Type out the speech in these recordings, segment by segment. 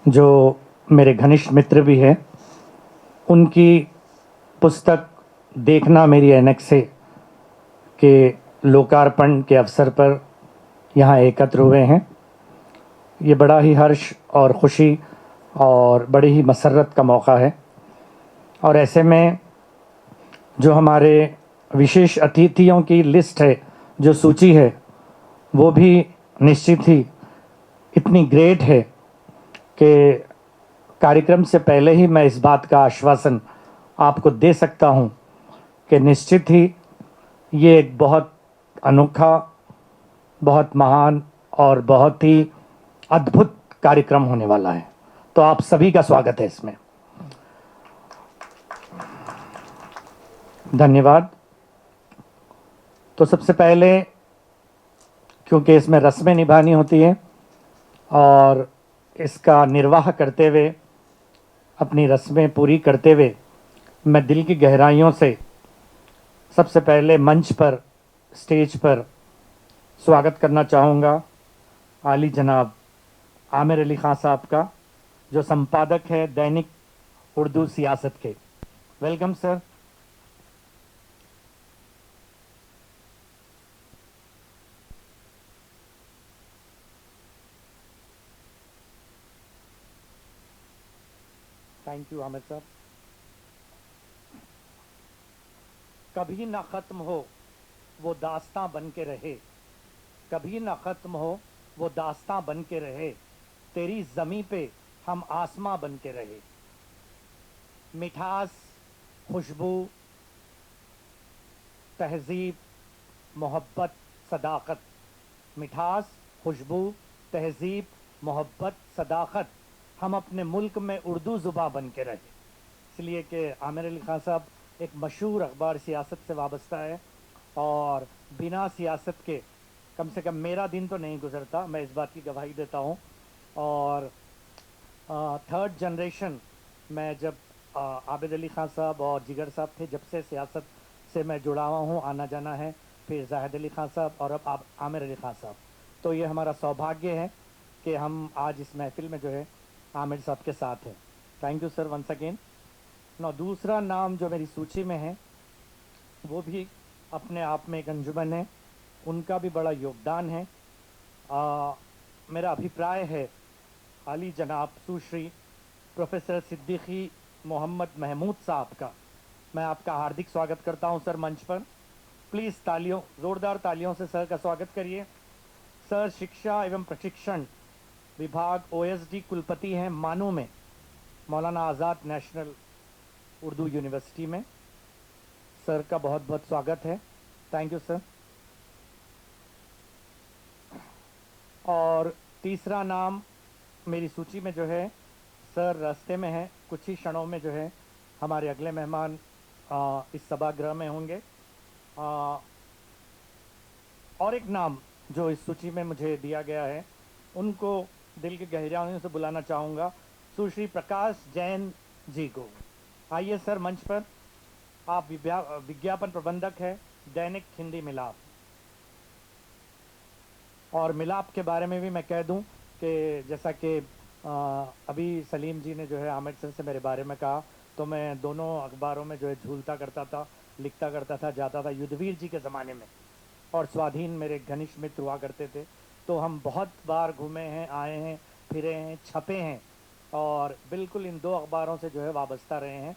जो मेरे घनिष्ठ मित्र भी हैं, उनकी पुस्तक देखना मेरी ऐनक से के लोकार्पण के अवसर पर यहाँ एकत्र हुए हैं। ये बड़ा ही हर्ष और खुशी और बड़ी ही मसरत का मौका है। और ऐसे में जो हमारे विशेष अतिथियों की लिस्ट है, जो सूची है, वो भी निश्चित ही इतनी ग्रेट है कि कार्यक्रम से पहले ही मैं इस बात का आश्वासन आपको दे सकता हूँ कि निश्चित ही ये एक बहुत अनोखा, बहुत महान और बहुत ही अद्भुत कार्यक्रम होने वाला है। तो आप सभी का स्वागत है इसमें। धन्यवाद। तो सबसे पहले, क्योंकि इसमें रस्में निभानी होती हैं और इसका निर्वाह करते हुए, अपनी रस्में पूरी करते हुए, मैं दिल की गहराइयों से सबसे पहले मंच पर, स्टेज पर स्वागत करना चाहूँगा आली जनाब आमिर अली खां साहब का, जो संपादक है दैनिक उर्दू सियासत के। Welcome sir. Thank you Aamir साहब। कभी ना खत्म हो वो दास्तां बन के रहे, कभी ना खत्म हो वो दास्तां बन के रहे, तेरी ज़मीं पे हम आसमां बन के रहे। मिठास, खुशबू, तहजीब, मोहब्बत, सदाकत। मिठास, खुशबू, तहजीब, मोहब्बत, सदाकत, हम अपने मुल्क में उर्दू ज़ुबां बन के रहे। इसलिए कि आमिर अली खां साहब एक मशहूर अखबार सियासत से वाबस्ता है, और बिना सियासत के कम से कम मेरा दिन तो नहीं गुजरता, मैं इस बात की गवाही देता हूँ। और थर्ड जनरेशन, मैं जब आबिद अली खां साहब और जिगर साहब थे, जब से सियासत से मैं जुड़ा हुआ हूँ, आना जाना है, फिर जाहिद अली खां साहब और अब आमिर अली खां साहब। तो ये हमारा सौभाग्य है कि हम आज इस महफिल में जो है आमिर साहब के साथ हैं। Thank you sir once again. ना दूसरा नाम जो मेरी सूची में है, वो भी अपने आप में एक अंजुमन है, उनका भी बड़ा योगदान है। मेरा अभिप्राय है आली जनाब सुश्री प्रोफेसर सिद्दीकी मोहम्मद महमूद साहब का। मैं आपका हार्दिक स्वागत करता हूं सर मंच पर। प्लीज़ तालियों, ज़ोरदार तालियों से सर का स्वागत करिए। सर शिक्षा एवं प्रशिक्षण विभाग ओएसडी कुलपति हैं मानू में, मौलाना आज़ाद नेशनल उर्दू यूनिवर्सिटी में। सर का बहुत बहुत स्वागत है। Thank you sir. और तीसरा नाम मेरी सूची में जो है, सर रास्ते में है, कुछ ही क्षणों में जो है हमारे अगले मेहमान इस सभागृह में होंगे। और एक नाम जो इस सूची में मुझे दिया गया है, उनको दिल की गहराइयों से बुलाना चाहूँगा, सुश्री प्रकाश जैन जी को। आइए सर मंच पर। आप विज्ञापन प्रबंधक है दैनिक हिंदी मिलाप। और मिलाप के बारे में भी मैं कह दूं कि जैसा कि अभी सलीम जी ने जो है आमिर सर से मेरे बारे में कहा, तो मैं दोनों अखबारों में जो है झूलता करता था, लिखता करता था, जाता था युद्धवीर जी के ज़माने में, और स्वाधीन मेरे घनिष्ठ मित्र हुआ करते थे। तो हम बहुत बार घूमे हैं, आए हैं, फिरे हैं, छपे हैं, और बिल्कुल इन दो अखबारों से जो है वाबस्ता रहे हैं।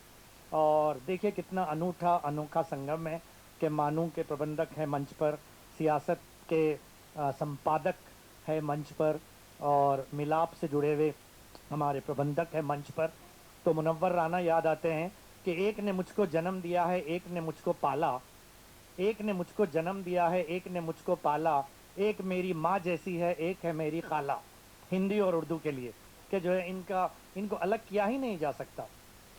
और देखिए कितना अनूठा अनोखा संगम है कि मानू के प्रबंधक हैं मंच पर, सियासत के संपादक है मंच पर, और मिलाप से जुड़े हुए हमारे प्रबंधक हैं मंच पर। तो मुनव्वर राना याद आते हैं कि एक ने मुझको जन्म दिया है, एक ने मुझको पाला, एक ने मुझको जन्म दिया है, एक ने मुझको पाला, एक मेरी माँ जैसी है, एक है मेरी खाला। हिंदी और उर्दू के लिए कि जो है इनको अलग किया ही नहीं जा सकता।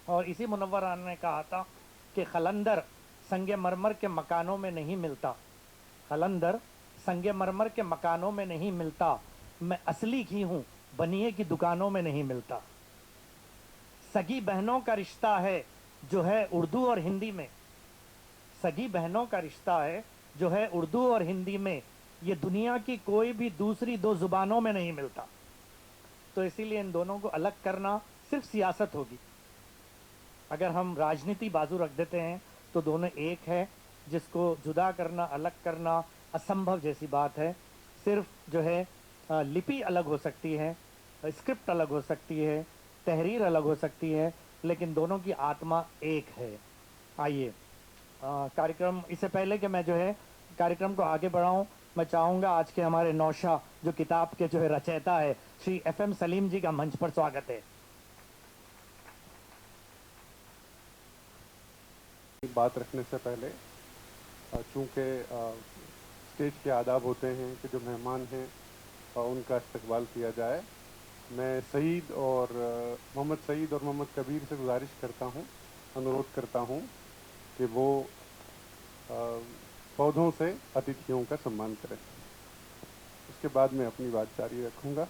और इसी मुनव्वर राना ने कहा था कि खलंदर संगे मरमर के मकानों में नहीं मिलता, खलंदर संगे मरमर के मकानों में नहीं मिलता, मैं असली घी हूँ बनिए की दुकानों में नहीं मिलता। सगी बहनों का रिश्ता है जो है उर्दू और हिंदी में, सगी बहनों का रिश्ता है जो है उर्दू और हिंदी में, ये दुनिया की कोई भी दूसरी दो जुबानों में नहीं मिलता। तो इसीलिए इन दोनों को अलग करना सिर्फ सियासत होगी। अगर हम राजनीति बाजू रख देते हैं तो दोनों एक है, जिसको जुदा करना, अलग करना असंभव जैसी बात है। सिर्फ जो है लिपि अलग हो सकती है, स्क्रिप्ट अलग हो सकती है, तहरीर अलग हो सकती है, लेकिन दोनों की आत्मा एक है। आइए कार्यक्रम, इससे पहले कि मैं जो है कार्यक्रम को आगे बढ़ाऊं, मैं चाहूँगा आज के हमारे नौशा जो किताब के जो है रचयिता है श्री FM सलीम जी का मंच पर स्वागत है। बात रखने से पहले चूँकि स्टेज के आदाब होते हैं कि जो मेहमान हैं उनका इस्तकबाल किया जाए, मैं सईद और मोहम्मद सईद और मोहम्मद कबीर से गुजारिश करता हूं, अनुरोध करता हूं कि वो पौधों से अतिथियों का सम्मान करें। उसके बाद मैं अपनी बात जारी रखूंगा।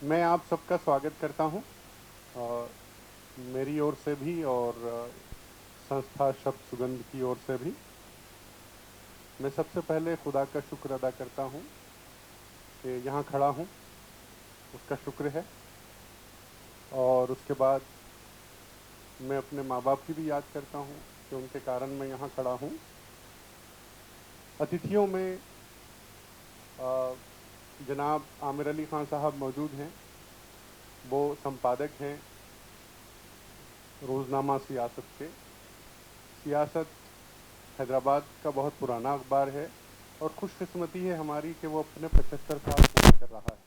मैं आप सबका स्वागत करता हूं, मेरी ओर से भी और संस्था शब्द सुगंध की ओर से भी। मैं सबसे पहले खुदा का शुक्र अदा करता हूं कि यहाँ खड़ा हूं, उसका शुक्र है। और उसके बाद मैं अपने माँ बाप की भी याद करता हूं कि उनके कारण मैं यहाँ खड़ा हूं। अतिथियों में जनाब आमिर अली खान साहब मौजूद हैं। वो संपादक हैं रोज़नामा सियासत के। सियासत हैदराबाद का बहुत पुराना अखबार है और खुशकिस्मती है हमारी कि वो अपने 75 साल पूरे कर रहा है।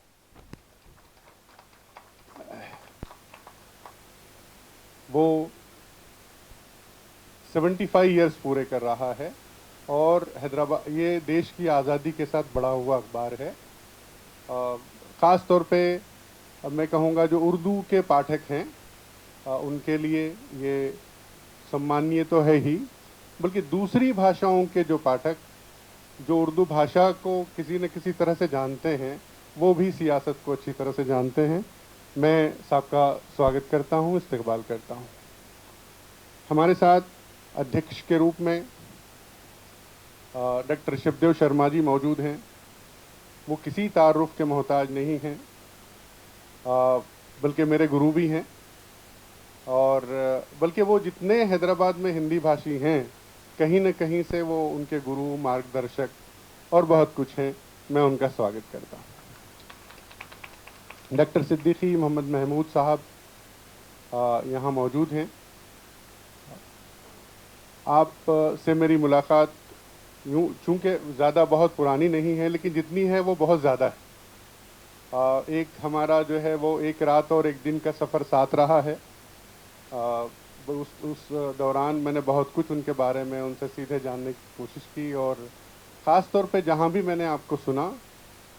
वो 75 ईयर्स पूरे कर रहा है और हैदराबाद ये देश की आज़ादी के साथ बढ़ा हुआ अखबार है। ख़ास तौर पे मैं कहूँगा जो उर्दू के पाठक हैं उनके लिए ये सम्मानीय तो है ही, बल्कि दूसरी भाषाओं के जो पाठक जो उर्दू भाषा को किसी न किसी तरह से जानते हैं वो भी सियासत को अच्छी तरह से जानते हैं। मैं सबका स्वागत करता हूँ, इस्तकबाल करता हूँ। हमारे साथ अध्यक्ष के रूप में डॉक्टर शिवदेव शर्मा जी मौजूद हैं। वो किसी तारुफ के मोहताज नहीं हैं, बल्कि मेरे गुरु भी हैं, और बल्कि वो जितने हैदराबाद में हिंदी भाषी हैं कहीं न कहीं से वो उनके गुरु, मार्गदर्शक और बहुत कुछ हैं। मैं उनका स्वागत करता हूँ। डॉक्टर सिद्दीकी मोहम्मद महमूद साहब यहाँ मौजूद हैं। आप से मेरी मुलाकात यूँ चूँकि ज़्यादा बहुत पुरानी नहीं है, लेकिन जितनी है वो बहुत ज़्यादा है। एक हमारा जो है वो एक रात और एक दिन का सफ़र साथ रहा है। उस दौरान मैंने बहुत कुछ उनके बारे में उनसे सीधे जानने की कोशिश की, और ख़ास तौर पे जहाँ भी मैंने आपको सुना,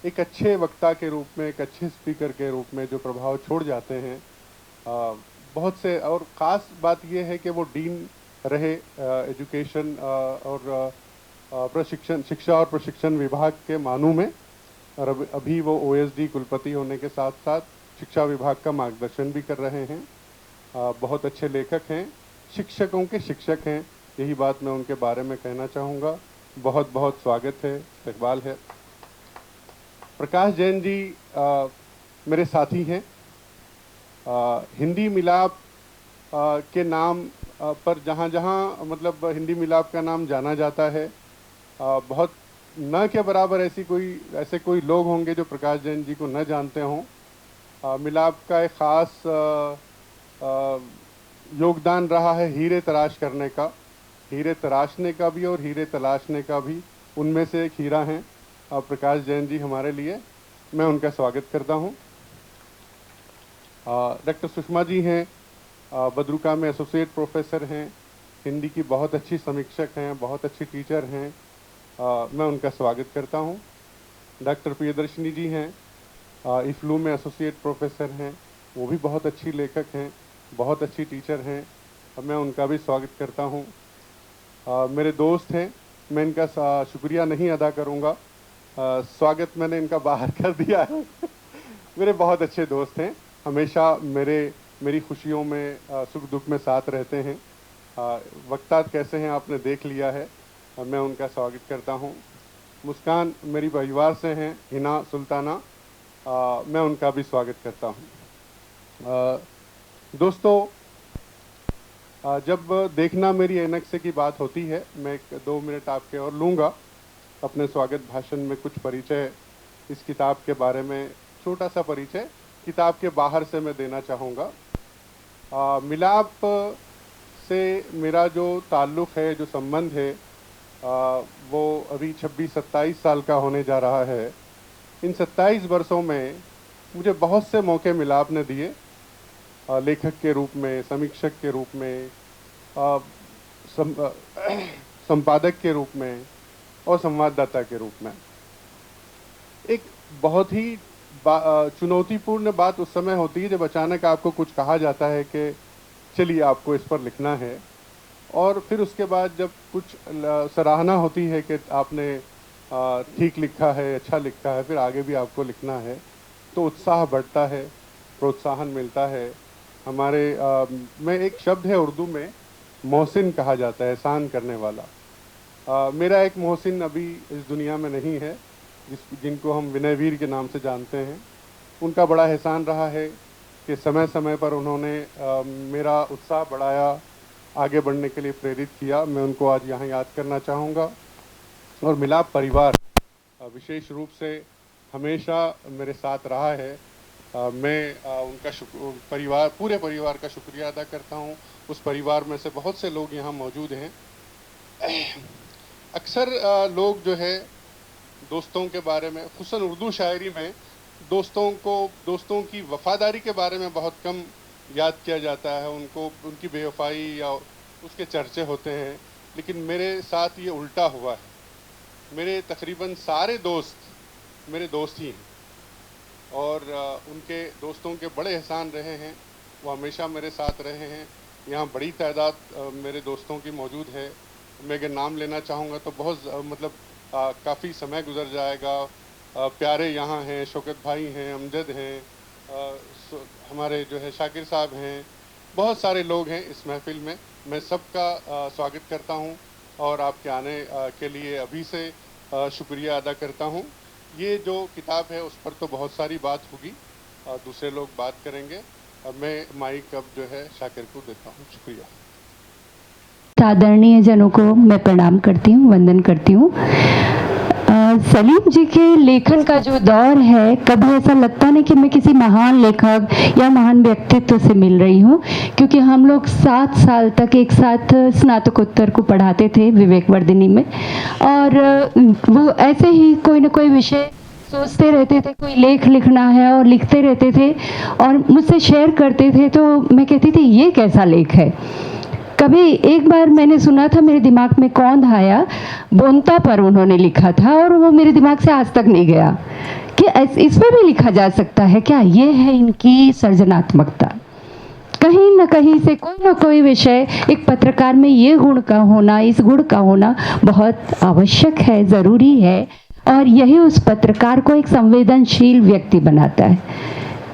एक अच्छे वक्ता के रूप में, एक अच्छे स्पीकर के रूप में जो प्रभाव छोड़ जाते हैं बहुत से। और ख़ास बात यह है कि वो डीन रहे एजुकेशन और प्रशिक्षण, शिक्षा और प्रशिक्षण विभाग के मानू में, और अभी वो OSD कुलपति होने के साथ साथ शिक्षा विभाग का मार्गदर्शन भी कर रहे हैं। बहुत अच्छे लेखक हैं, शिक्षकों के शिक्षक हैं, यही बात मैं उनके बारे में कहना चाहूँगा। बहुत बहुत स्वागत है, इस्तकबाल है। प्रकाश जैन जी मेरे साथी हैं। हिंदी मिलाप के नाम पर जहाँ जहाँ मतलब हिंदी मिलाप का नाम जाना जाता है, बहुत न के बराबर ऐसे कोई लोग होंगे जो प्रकाश जैन जी को न जानते हों। मिलाप का एक ख़ास योगदान रहा है हीरे तराश करने का, हीरे तराशने का भी और हीरे तलाशने का भी। उनमें से एक हीरा हैं प्रकाश जैन जी हमारे लिए। मैं उनका स्वागत करता हूं। डॉक्टर सुषमा जी हैं, बदरुका में एसोसिएट प्रोफेसर हैं, हिंदी की बहुत अच्छी समीक्षक हैं, बहुत अच्छी टीचर हैं। मैं उनका स्वागत करता हूं। डॉक्टर प्रियदर्शनी जी हैं, इफ्लू में एसोसिएट प्रोफेसर हैं, वो भी बहुत अच्छी लेखक हैं, बहुत अच्छी टीचर हैं। मैं उनका भी स्वागत करता हूं। मेरे दोस्त हैं, मैं इनका शुक्रिया नहीं अदा करूंगा, स्वागत मैंने इनका बाहर कर दिया है। मेरे बहुत अच्छे दोस्त हैं, हमेशा मेरी खुशियों में सुख दुख में साथ रहते हैं। वक्ता कैसे हैं आपने देख लिया है, मैं उनका स्वागत करता हूं। मुस्कान मेरी परिवार से हैं, हिना सुल्ताना, मैं उनका भी स्वागत करता हूं। दोस्तों, जब देखना मेरी ऐनक से की बात होती है, मैं 2 मिनट आपके और लूँगा अपने स्वागत भाषण में। कुछ परिचय इस किताब के बारे में, छोटा सा परिचय किताब के बाहर से मैं देना चाहूँगा। मिलाप से मेरा जो ताल्लुक़ है, जो संबंध है, वो अभी 26-27 साल का होने जा रहा है। इन 27 वर्षों में मुझे बहुत से मौके मिलाप ने दिए, लेखक के रूप में, समीक्षक के रूप में, संपादक के रूप में और संवाददाता के रूप में। एक बहुत ही चुनौतीपूर्ण बात उस समय होती है जब अचानक आपको कुछ कहा जाता है कि चलिए आपको इस पर लिखना है, और फिर उसके बाद जब कुछ सराहना होती है कि आपने ठीक लिखा है, अच्छा लिखा है, फिर आगे भी आपको लिखना है, तो उत्साह बढ़ता है, प्रोत्साहन मिलता है। हमारे में एक शब्द है उर्दू में, मोहसिन कहा जाता है, एहसान करने वाला। मेरा एक मोहसिन अभी इस दुनिया में नहीं है, जिनको हम विनयवीर के नाम से जानते हैं। उनका बड़ा एहसान रहा है कि समय समय पर उन्होंने मेरा उत्साह बढ़ाया, आगे बढ़ने के लिए प्रेरित किया। मैं उनको आज यहाँ याद करना चाहूँगा। और मिलाप परिवार विशेष रूप से हमेशा मेरे साथ रहा है। मैं उनका पूरे परिवार का शुक्रिया अदा करता हूँ। उस परिवार में से बहुत से लोग यहाँ मौजूद हैं। अक्सर लोग जो है दोस्तों के बारे में, खुसूसन उर्दू शायरी में दोस्तों की वफादारी के बारे में बहुत कम याद किया जाता है। उनकी बेवफाई या उसके चर्चे होते हैं, लेकिन मेरे साथ ये उल्टा हुआ है। मेरे तकरीबन सारे दोस्त मेरे दोस्त ही हैं, और उनके दोस्तों के बड़े एहसान रहे हैं, वो हमेशा मेरे साथ रहे हैं। यहाँ बड़ी तादाद मेरे दोस्तों की मौजूद है। मैं अगर नाम लेना चाहूँगा तो बहुत काफ़ी समय गुजर जाएगा। प्यारे यहाँ हैं, शौकत भाई हैं, अमजद हैं, हमारे जो है शाकिर साहब हैं, बहुत सारे लोग हैं इस महफिल में। मैं सबका स्वागत करता हूँ और आपके आने के लिए अभी से शुक्रिया अदा करता हूँ। ये जो किताब है उस पर तो बहुत सारी बात होगी, दूसरे लोग बात करेंगे। मैं माइक अब जो है शाकिर को देता हूँ। शुक्रिया। आदरणीय जनों को मैं प्रणाम करती हूँ, वंदन करती हूँ। सलीम जी के लेखन का जो दौर है, कभी ऐसा लगता नहीं कि मैं किसी महान लेखक या महान व्यक्तित्व से मिल रही हूँ, क्योंकि हम लोग 7 साल तक एक साथ स्नातकोत्तर को पढ़ाते थे विवेकवर्धिनी में, और वो ऐसे ही कोई ना कोई विषय सोचते रहते थे, कोई लेख लिखना है और लिखते रहते थे और मुझसे शेयर करते थे। तो मैं कहती थी ये कैसा लेख है। कभी एक बार मैंने सुना था, मेरे दिमाग में कौंध आया, बोनता पर उन्होंने लिखा था और वो मेरे दिमाग से आज तक नहीं गया कि इसमें भी लिखा जा सकता है क्या। ये है इनकी सृजनात्मकता। कहीं ना कहीं से कोई ना कोई विषय, एक पत्रकार में ये गुण का होना, इस गुण का होना बहुत आवश्यक है, ज़रूरी है, और यही उस पत्रकार को एक संवेदनशील व्यक्ति बनाता है।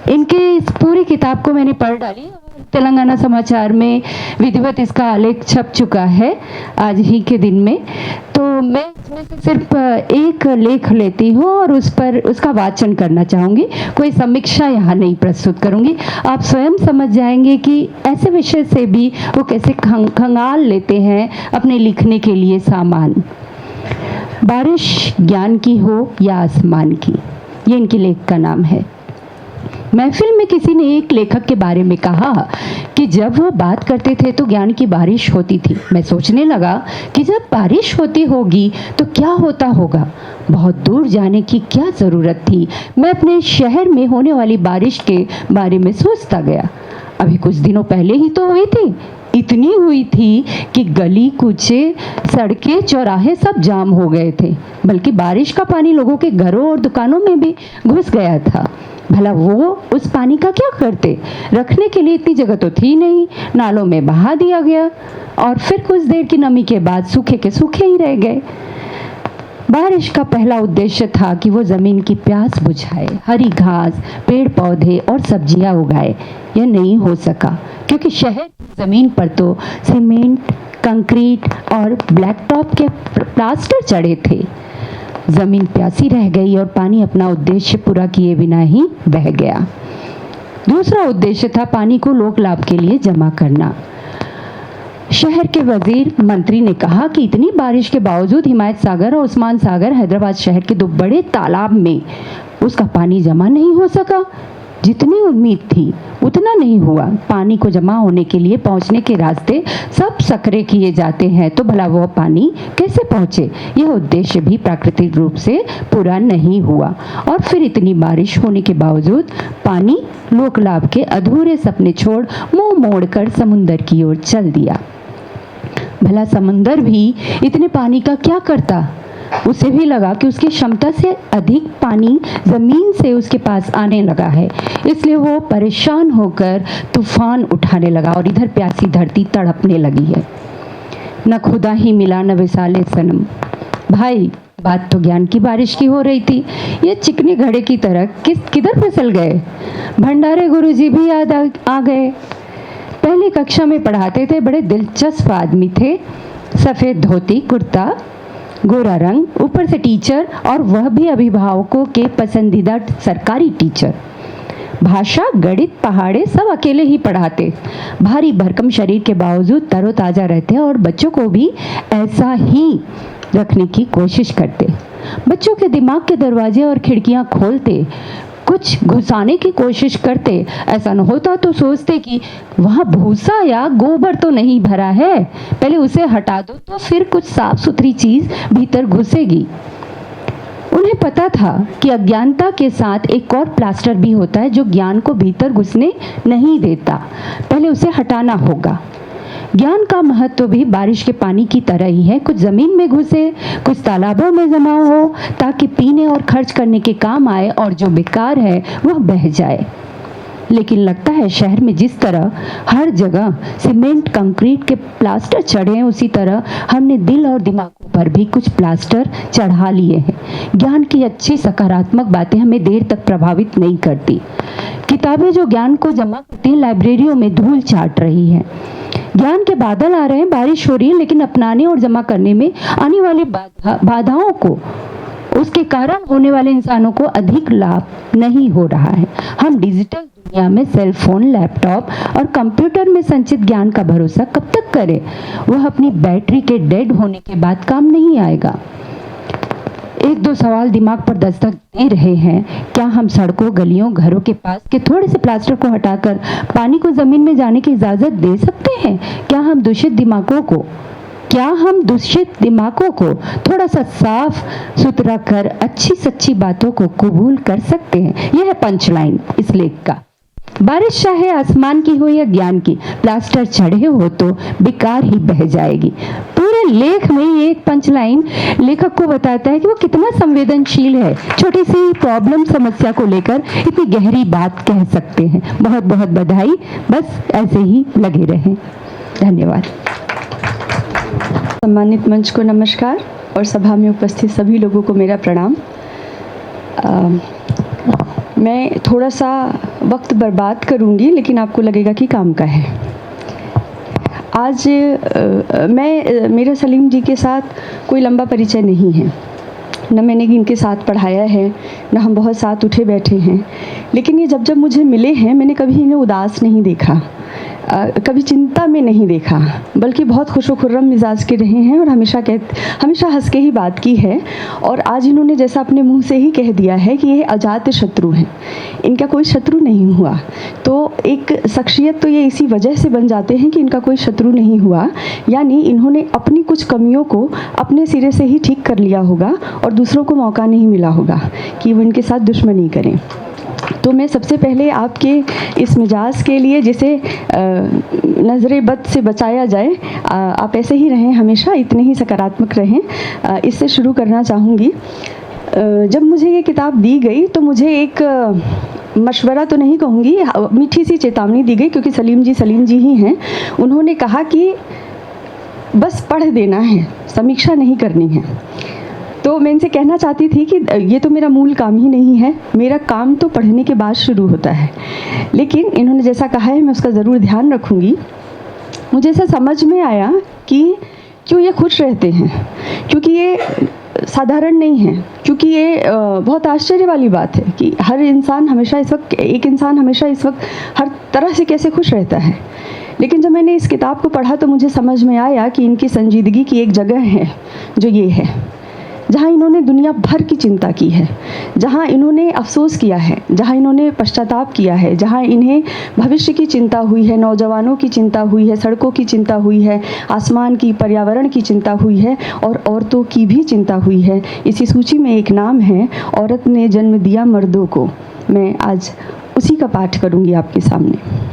इनके इस पूरी किताब को मैंने पढ़ डाली। तेलंगाना समाचार में विधिवत इसका आलेख छप चुका है आज ही के दिन में। तो मैं इसमें से सिर्फ एक लेख लेती हूँ और उस पर उसका वाचन करना चाहूँगी। कोई समीक्षा यहाँ नहीं प्रस्तुत करूँगी। आप स्वयं समझ जाएंगे कि ऐसे विषय से भी वो कैसे खंगाल लेते हैं अपने लिखने के लिए सामान। बारिश ज्ञान की हो या आसमान की, ये इनके लेख का नाम है। महफिल में किसी ने एक लेखक के बारे में कहा कि जब वो बात करते थे तो ज्ञान की बारिश होती थी। मैं सोचने लगा कि जब बारिश होती होगी तो क्या होता होगा। बहुत दूर जाने की क्या ज़रूरत थी। मैं अपने शहर में होने वाली बारिश के बारे में सोचता गया। अभी कुछ दिनों पहले ही तो हुई थी। इतनी हुई थी कि गली कूचे, सड़कें, चौराहे सब जाम हो गए थे। बल्कि बारिश का पानी लोगों के घरों और दुकानों में भी घुस गया था। भला वो उस पानी का क्या करते? रखने के लिए इतनी जगह तो थी नहीं। नालों में बहा दिया गया और फिर कुछ देर की नमी के बाद सूखे के सूखे ही रह गए। बारिश का पहला उद्देश्य था कि वो ज़मीन की प्यास बुझाए, हरी घास, पेड़ पौधे और सब्जियां उगाए। यह नहीं हो सका क्योंकि शहर की ज़मीन पर तो सीमेंट, कंक्रीट और ब्लैकटॉप के प्लास्टर चढ़े थे। ज़मीन प्यासी रह गई और पानी अपना उद्देश्य पूरा किए बिना ही बह गया। दूसरा उद्देश्य था पानी को लोक लाभ के लिए जमा करना। शहर के वजीर मंत्री ने कहा कि इतनी बारिश के बावजूद हिमायत सागर और उस्मान सागर हैदराबाद शहर के दो बड़े तालाब में उसका पानी जमा नहीं हो सका। जितनी उम्मीद थी उतना नहीं हुआ। पानी को जमा होने के लिए पहुंचने के रास्ते सब सकरे किए जाते हैं, तो भला वह पानी कैसे पहुंचे? यह उद्देश्य भी प्राकृतिक रूप से पूरा नहीं हुआ। और फिर इतनी बारिश होने के बावजूद पानी लोक लाभ के अधूरे सपने छोड़ मुंह मोड़कर समुंदर की ओर चल दिया। भला समुंदर भी इतने पानी का क्या करता? उसे भी लगा कि उसकी क्षमता से अधिक पानी ज़मीन से उसके पास आने लगा है, इसलिए वो परेशान होकर तूफान उठाने लगा और इधर प्यासी धरती तड़पने लगी है। न खुदा ही मिला न विसाले सनम। भाई, बात तो ज्ञान की बारिश की हो रही थी। ये चिकने घड़े की तरह किधर फिसल गए? भंडारे गुरुजी भी याद आ गए। पहली कक्षा में पढ़ाते थे, बड़े दिलचस्प आदमी थे। सफ़ेद धोती कुर्ता, गोरा रंग, ऊपर से टीचर, और वह भी अभिभावकों के पसंदीदा सरकारी टीचर। भाषा, गणित, पहाड़े सब अकेले ही पढ़ाते। भारी भरकम शरीर के बावजूद तरोताज़ा रहते और बच्चों को भी ऐसा ही रखने की कोशिश करते। बच्चों के दिमाग के दरवाजे और खिड़कियां खोलते, कुछ घुसाने की कोशिश करते। ऐसा न होता तो सोचते कि वहाँ भूसा या गोबर तो नहीं भरा है, पहले उसे हटा दो तो फिर कुछ साफ सुथरी चीज़ भीतर घुसेगी। उन्हें पता था कि अज्ञानता के साथ एक और प्लास्टर भी होता है जो ज्ञान को भीतर घुसने नहीं देता, पहले उसे हटाना होगा। ज्ञान का महत्व भी बारिश के पानी की तरह ही है। कुछ ज़मीन में घुसे, कुछ तालाबों में जमा हो ताकि पीने और खर्च करने के काम आए, और जो बेकार है वह बह जाए। लेकिन लगता है शहर में जिस तरह हर जगह सीमेंट, कंक्रीट के प्लास्टर चढ़े हैं, उसी तरह हमने दिल और दिमागों पर भी कुछ प्लास्टर चढ़ा लिए हैं। ज्ञान की अच्छी सकारात्मक बातें हमें देर तक प्रभावित नहीं करती। किताबें जो ज्ञान को जमा करती हैं, लाइब्रेरियों में धूल चाट रही हैं। ज्ञान के बादल आ रहे हैं, बारिश हो रही है, लेकिन अपनाने और जमा करने में आने वाली बाधाओं को, उसके कारण होने वाले इंसानों को अधिक लाभ नहीं हो रहा है। हम डिजिटल दुनिया में सेल फोन, लैपटॉप और कंप्यूटर में संचित ज्ञान का भरोसा कब तक करें? वह अपनी बैटरी के डेड होने के बाद काम नहीं आएगा। एक दो सवाल दिमाग पर दस्तक दे रहे हैं। क्या हम सड़कों, गलियों, घरों के पास के थोड़े से प्लास्टर को हटाकर पानी को जमीन में जाने की इजाजत दे सकते हैं? क्या हम दूषित दिमागों को थोड़ा सा साफ सुथरा कर अच्छी सच्ची बातों को कबूल कर सकते हैं? यह है पंचलाइन इस लेख का। बारिश चाहे आसमान की हो या ज्ञान की, प्लास्टर चढ़े हो तो बेकार ही बह जाएगी। पूरे लेख में ये एक पंचलाइन लेखक को बताता है कि वो कितना संवेदनशील है। छोटी सी प्रॉब्लम, समस्या को लेकर इतनी गहरी बात कह सकते हैं। बहुत बहुत बधाई। बस ऐसे ही लगे रहें। धन्यवाद। सम्मानित मंच को नमस्कार और सभा में उपस्थित सभी लोगों को मेरा प्रणाम। मैं थोड़ा सा वक्त बर्बाद करूंगी, लेकिन आपको लगेगा कि काम का है। आज मेरा सलीम जी के साथ कोई लंबा परिचय नहीं है, न मैंने इनके साथ पढ़ाया है, न हम बहुत साथ उठे बैठे हैं, लेकिन ये जब जब मुझे मिले हैं मैंने कभी इन्हें उदास नहीं देखा, कभी चिंता में नहीं देखा, बल्कि बहुत खुशो-खुर्रम मिजाज के रहे हैं और हमेशा हंस के ही बात की है। और आज इन्होंने जैसा अपने मुंह से ही कह दिया है कि ये अजात शत्रु हैं, इनका कोई शत्रु नहीं हुआ। तो एक शख्सियत तो ये इसी वजह से बन जाते हैं कि इनका कोई शत्रु नहीं हुआ, यानी इन्होंने अपनी कुछ कमियों को अपने सिरे से ही ठीक कर लिया होगा और दूसरों को मौका नहीं मिला होगा कि वो इनके साथ दुश्मनी करें। तो मैं सबसे पहले आपके इस मिजाज के लिए, जिसे नज़रे बद से बचाया जाए, आप ऐसे ही रहें, हमेशा इतने ही सकारात्मक रहें, इससे शुरू करना चाहूँगी। जब मुझे ये किताब दी गई तो मुझे एक मशवरा तो नहीं कहूँगी, मीठी सी चेतावनी दी गई, क्योंकि सलीम जी ही हैं। उन्होंने कहा कि बस पढ़ देना है, समीक्षा नहीं करनी है। तो मैं इनसे कहना चाहती थी कि ये तो मेरा मूल काम ही नहीं है, मेरा काम तो पढ़ने के बाद शुरू होता है, लेकिन इन्होंने जैसा कहा है मैं उसका ज़रूर ध्यान रखूँगी। मुझे ऐसा समझ में आया कि क्यों ये खुश रहते हैं, क्योंकि ये साधारण नहीं है, क्योंकि ये बहुत आश्चर्य वाली बात है कि एक इंसान हमेशा इस वक्त हर तरह से कैसे खुश रहता है। लेकिन जब मैंने इस किताब को पढ़ा तो मुझे समझ में आया कि इनकी संजीदगी की एक जगह है जो ये है, जहाँ इन्होंने दुनिया भर की चिंता की है, जहाँ इन्होंने अफसोस किया है, जहाँ इन्होंने पश्चाताप किया है, जहाँ इन्हें भविष्य की चिंता हुई है, नौजवानों की चिंता हुई है, सड़कों की चिंता हुई है, आसमान की, पर्यावरण की चिंता हुई है और औरतों की भी चिंता हुई है। इसी सूची में एक नाम है, औरत ने जन्म दिया मर्दों को। मैं आज उसी का पाठ करूँगी आपके सामने।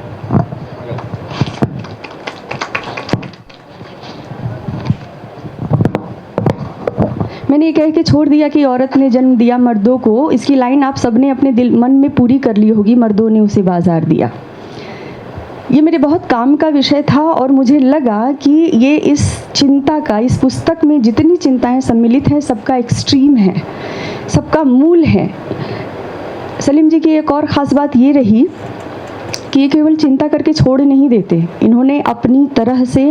मैंने ये कह के छोड़ दिया कि औरत ने जन्म दिया मर्दों को, इसकी लाइन आप सबने अपने मन में पूरी कर ली होगी, मर्दों ने उसे बाजार दिया। ये मेरे बहुत काम का विषय था और मुझे लगा कि ये इस चिंता का, इस पुस्तक में जितनी चिंताएं सम्मिलित हैं सबका एक्सट्रीम है, सबका मूल है। सलीम जी की एक और ख़ास बात ये रही कि ये केवल चिंता करके छोड़ नहीं देते, इन्होंने अपनी तरह से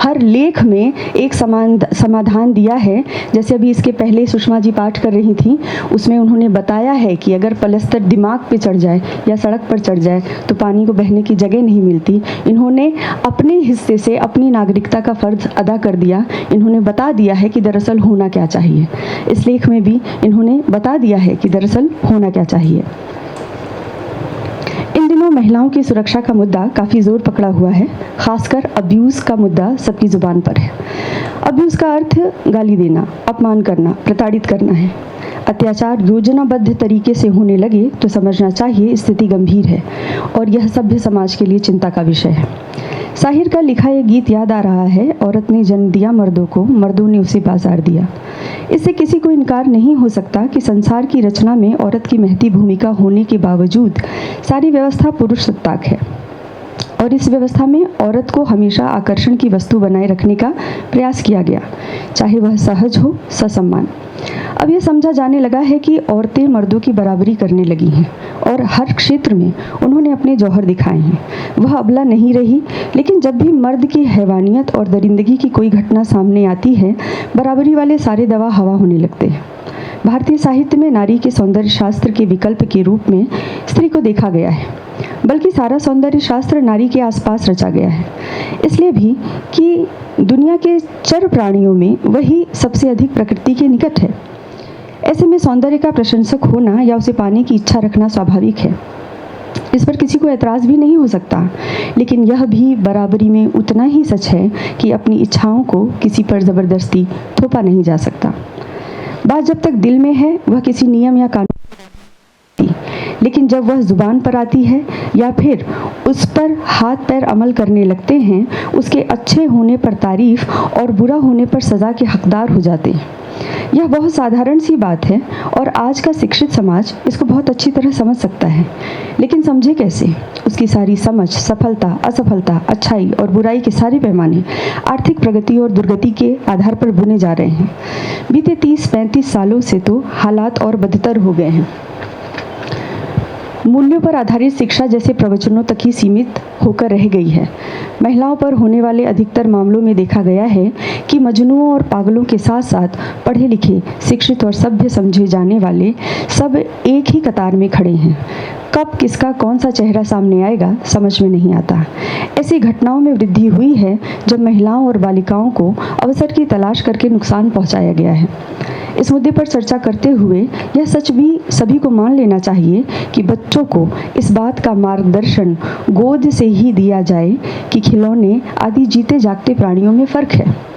हर लेख में एक समाधान दिया है। जैसे अभी इसके पहले सुषमा जी पाठ कर रही थी, उसमें उन्होंने बताया है कि अगर पलस्तर दिमाग पे चढ़ जाए या सड़क पर चढ़ जाए तो पानी को बहने की जगह नहीं मिलती। इन्होंने अपने हिस्से से अपनी नागरिकता का फ़र्ज अदा कर दिया। इन्होंने बता दिया है कि दरअसल होना क्या चाहिए। इस लेख में भी इन्होंने बता दिया है कि दरअसल होना क्या चाहिए। इन दिनों महिलाओं की सुरक्षा का मुद्दा काफ़ी ज़ोर पकड़ा हुआ है, खासकर अब्यूज़ का मुद्दा सबकी ज़ुबान पर है। अब्यूज़ का अर्थ गाली देना, अपमान करना, प्रताड़ित करना है। अत्याचार योजनाबद्ध तरीके से होने लगे तो समझना चाहिए स्थिति गंभीर है और यह सभ्य समाज के लिए चिंता का विषय है। साहिर का लिखा ये गीत याद आ रहा है, औरत ने जन्म दिया मर्दों को, मर्दों ने उसे बाजार दिया। इससे किसी को इनकार नहीं हो सकता कि संसार की रचना में औरत की महती भूमिका होने के बावजूद सारी व्यवस्था पुरुष सत्ताक है और इस व्यवस्था में औरत को हमेशा आकर्षण की वस्तु बनाए रखने का प्रयास किया गया, चाहे वह सहज हो, ससम्मान। अब यह समझा जाने लगा है कि औरतें मर्दों की बराबरी करने लगी हैं और हर क्षेत्र में उन्होंने अपने जौहर दिखाए हैं। वह अबला नहीं रही, लेकिन जब भी मर्द की हैवानियत और दरिंदगी की कोई घटना सामने आती है, बराबरी वाले सारे दवा हवा होने लगते हैं। भारतीय साहित्य में नारी के सौंदर्य शास्त्र के विकल्प के रूप में स्त्री को देखा गया है, बल्कि सारा सौंदर्य शास्त्र नारी के आसपास रचा गया है, इसलिए भी कि दुनिया के चर प्राणियों में वही सबसे अधिक प्रकृति के निकट है। ऐसे में सौंदर्य का प्रशंसक होना या उसे पाने की इच्छा रखना स्वाभाविक है, इस पर किसी को ऐतराज़ भी नहीं हो सकता। लेकिन यह भी बराबरी में उतना ही सच है कि अपनी इच्छाओं को किसी पर ज़बरदस्ती थोपा नहीं जा सकता। बात जब तक दिल में है वह किसी नियम या कानून, लेकिन जब वह ज़ुबान पर आती है या फिर उस पर हाथ पैर अमल करने लगते हैं, उसके अच्छे होने पर तारीफ़ और बुरा होने पर सज़ा के हकदार हो जाते हैं। यह बहुत साधारण सी बात है और आज का शिक्षित समाज इसको बहुत अच्छी तरह समझ सकता है, लेकिन समझे कैसे? उसकी सारी समझ सफलता, असफलता, अच्छाई और बुराई के सारे पैमाने आर्थिक प्रगति और दुर्गति के आधार पर बुने जा रहे हैं। बीते 30-35 सालों से तो हालात और बदतर हो गए हैं। मूल्यों पर आधारित शिक्षा जैसे प्रवचनों तक ही सीमित होकर रह गई है। महिलाओं पर होने वाले अधिकतर मामलों में देखा गया है कि मजनूओं और पागलों के साथ साथ पढ़े लिखे, शिक्षित और सभ्य समझे जाने वाले सब एक ही कतार में खड़े हैं। कब किसका कौन सा चेहरा सामने आएगा समझ में नहीं आता। ऐसी घटनाओं में वृद्धि हुई है जब महिलाओं और बालिकाओं को अवसर की तलाश करके नुकसान पहुंचाया गया है। इस मुद्दे पर चर्चा करते हुए यह सच भी सभी को मान लेना चाहिए कि बच्चों को इस बात का मार्गदर्शन गोद से ही दिया जाए कि खिलौने आदि जीते जागते प्राणियों में फ़र्क है।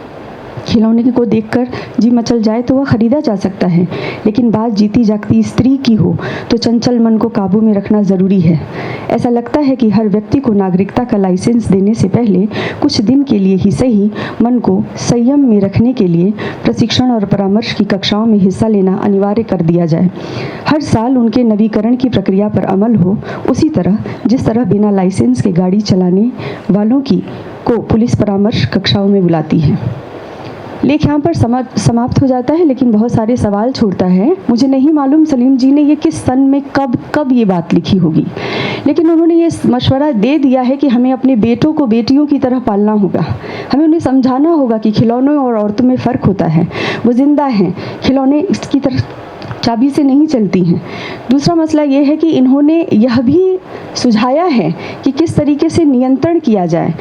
खिलौने को देखकर जी मचल जाए तो वह खरीदा जा सकता है, लेकिन बात जीती जागती स्त्री की हो तो चंचल मन को काबू में रखना ज़रूरी है। ऐसा लगता है कि हर व्यक्ति को नागरिकता का लाइसेंस देने से पहले कुछ दिन के लिए ही सही मन को संयम में रखने के लिए प्रशिक्षण और परामर्श की कक्षाओं में हिस्सा लेना अनिवार्य कर दिया जाए। हर साल उनके नवीकरण की प्रक्रिया पर अमल हो, उसी तरह जिस तरह बिना लाइसेंस के गाड़ी चलाने वालों को पुलिस परामर्श कक्षाओं में बुलाती है। लेख यहाँ पर समाप्त हो जाता है, लेकिन बहुत सारे सवाल छोड़ता है। मुझे नहीं मालूम सलीम जी ने ये किस सन में कब ये बात लिखी होगी, लेकिन उन्होंने ये मशवरा दे दिया है कि हमें अपने बेटों को बेटियों की तरह पालना होगा। हमें उन्हें समझाना होगा कि खिलौनों और औरतों में फ़र्क होता है, वो जिंदा हैं, खिलौने इसकी तरह चाबी से नहीं चलती हैं। दूसरा मसला ये है कि इन्होंने यह भी सुझाया है कि किस तरीके से नियंत्रण किया जाए।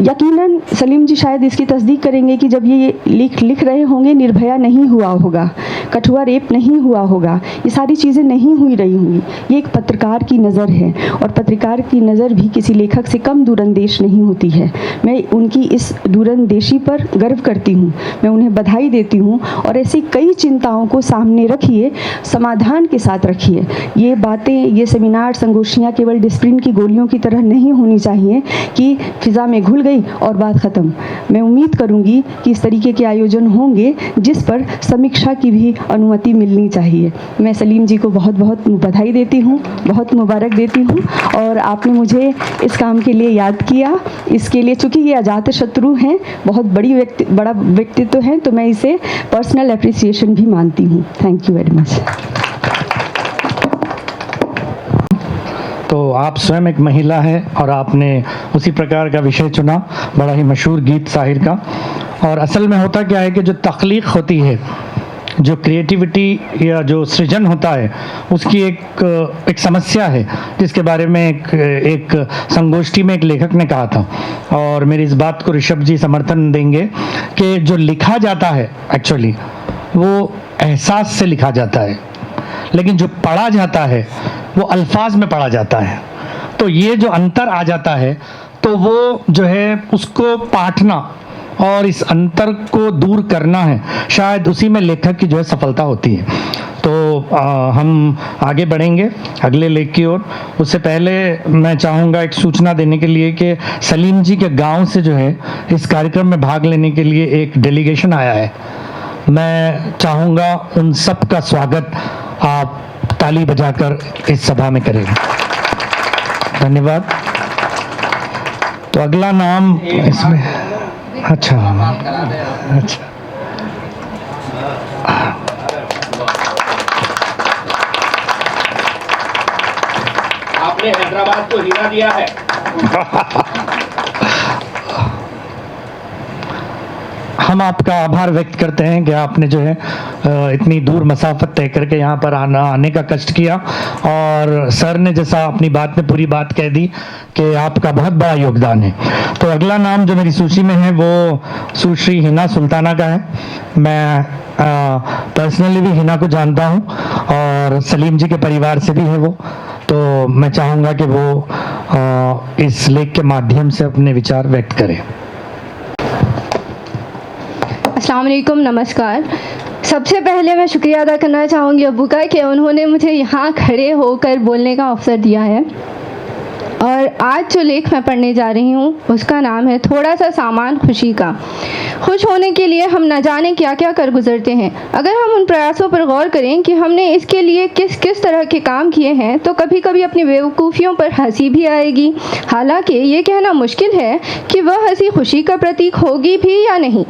यकीनन सलीम जी शायद इसकी तस्दीक करेंगे कि जब ये लिख रहे होंगे निर्भया नहीं हुआ होगा, कठुआ रेप नहीं हुआ होगा, ये सारी चीज़ें नहीं हुई रही होंगी। ये एक पत्रकार की नज़र है और पत्रकार की नज़र भी किसी लेखक से कम दूरंदेश नहीं होती है। मैं उनकी इस दूरंदेशी पर गर्व करती हूँ, मैं उन्हें बधाई देती हूँ। और ऐसी कई चिंताओं को सामने रखिए, समाधान के साथ रखिए। ये बातें, ये सेमिनार, संगोष्ठियाँ केवल डिस्प्रिन की गोलियों की तरह नहीं होनी चाहिए कि फिज़ा में घुल और बात ख़त्म। मैं उम्मीद करूंगी कि इस तरीके के आयोजन होंगे जिस पर समीक्षा की भी अनुमति मिलनी चाहिए। मैं सलीम जी को बहुत बहुत बधाई देती हूं, बहुत मुबारक देती हूं। और आपने मुझे इस काम के लिए याद किया, इसके लिए चूँकि ये अजात शत्रु हैं, बहुत बड़ा व्यक्तित्व हैं, तो मैं इसे पर्सनल अप्रिसिएशन भी मानती हूँ। Thank you very much. तो आप स्वयं एक महिला हैं और आपने उसी प्रकार का विषय चुना, बड़ा ही मशहूर गीत शाहिर का। और असल में होता क्या है कि जो तख्लीक होती है, जो क्रिएटिविटी या जो सृजन होता है, उसकी एक समस्या है जिसके बारे में एक संगोष्ठी में एक लेखक ने कहा था। और मेरी इस बात को ऋषभ जी समर्थन देंगे कि जो लिखा जाता है एक्चुअली वो एहसास से लिखा जाता है, लेकिन जो पढ़ा जाता है वो अल्फाज में पढ़ा जाता है। तो ये जो अंतर आ जाता है, तो वो जो है उसको पाटना और इस अंतर को दूर करना है, शायद उसी में लेखक की जो है सफलता होती है। तो हम आगे बढ़ेंगे अगले लेख की ओर। उससे पहले मैं चाहूँगा एक सूचना देने के लिए कि सलीम जी के गांव से जो है इस कार्यक्रम में भाग लेने के लिए एक डेलीगेशन आया है। मैं चाहूँगा उन सब का स्वागत आप ताली बजाकर इस सभा में करें। धन्यवाद। तो अगला नाम इसमें, अच्छा, आपने हैदराबाद को हीरा दिया है। हम आपका आभार व्यक्त करते हैं कि आपने जो है इतनी दूर मसाफत तय करके यहाँ पर आने का कष्ट किया। और सर ने जैसा अपनी बात में पूरी बात कह दी कि आपका बहुत बड़ा योगदान है। तो अगला नाम जो मेरी सूची में है वो सुश्री हिना सुल्ताना का है। मैं पर्सनली भी हिना को जानता हूँ और सलीम जी के परिवार से भी है वो। तो मैं चाहूँगा कि वो इस लेख के माध्यम से अपने विचार व्यक्त करें। अस्सलाम वालेकुम, नमस्कार। सबसे पहले मैं शुक्रिया अदा करना चाहूँगी अब्बू का कि उन्होंने मुझे यहाँ खड़े होकर बोलने का अवसर दिया है। और आज जो लेख मैं पढ़ने जा रही हूँ उसका नाम है थोड़ा सा सामान खुशी का। खुश होने के लिए हम न जाने क्या क्या कर गुजरते हैं। अगर हम उन प्रयासों पर गौर करें कि हमने इसके लिए किस किस तरह के काम किए हैं तो कभी कभी अपनी बेवकूफ़ियों पर हंसी भी आएगी। हालांकि ये कहना मुश्किल है कि वह हंसी खुशी का प्रतीक होगी भी या नहीं।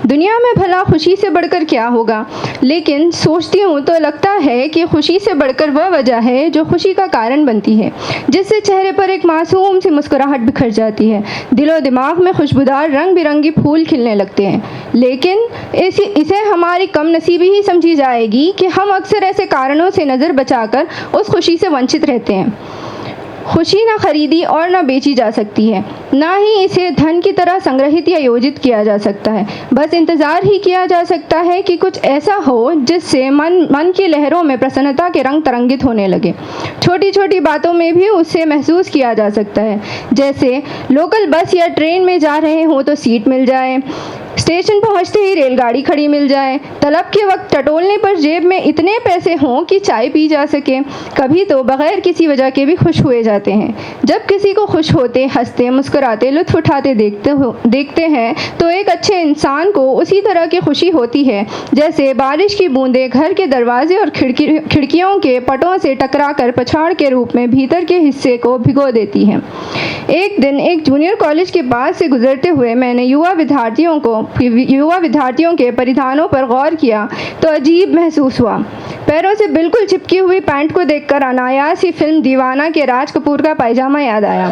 दुनिया में भला खुशी से बढ़कर क्या होगा, लेकिन सोचती हूँ तो लगता है कि खुशी से बढ़कर वह वजह है जो खुशी का कारण बनती है, जिससे चेहरे पर एक मासूम सी मुस्कुराहट बिखर जाती है, दिलो दिमाग में खुशबूदार रंग बिरंगी फूल खिलने लगते हैं। लेकिन इसे हमारी कम नसीबी ही समझी जाएगी कि हम अक्सर ऐसे कारणों से नज़र बचाकर उस खुशी से वंचित रहते हैं। खुशी ना खरीदी और ना बेची जा सकती है, ना ही इसे धन की तरह संग्रहित या योजित किया जा सकता है। बस इंतज़ार ही किया जा सकता है कि कुछ ऐसा हो जिससे मन की लहरों में प्रसन्नता के रंग तरंगित होने लगे। छोटी छोटी बातों में भी उसे महसूस किया जा सकता है, जैसे लोकल बस या ट्रेन में जा रहे हों तो सीट मिल जाए, स्टेशन पहुंचते ही रेलगाड़ी खड़ी मिल जाए, तलब के वक्त टटोलने पर जेब में इतने पैसे हों कि चाय पी जा सके। कभी तो बगैर किसी वजह के भी खुश हुए जाते हैं। जब किसी को खुश होते, हंसते, मुस्कुराते, लुत्फ उठाते देखते हैं तो एक अच्छे इंसान को उसी तरह की खुशी होती है जैसे बारिश की बूंदें घर के दरवाजे और खिड़कियों के पटों से टकराकर पछाड़ के रूप में भीतर के हिस्से को भिगो देती हैं। एक दिन एक जूनियर कॉलेज के पास से गुजरते हुए मैंने युवा विद्यार्थियों के परिधानों पर गौर किया तो अजीब महसूस हुआ। पैरों से बिल्कुल चिपकी हुई पैंट को देखकर अनायास ही फिल्म दीवाना के राज कपूर का पायजामा याद आया।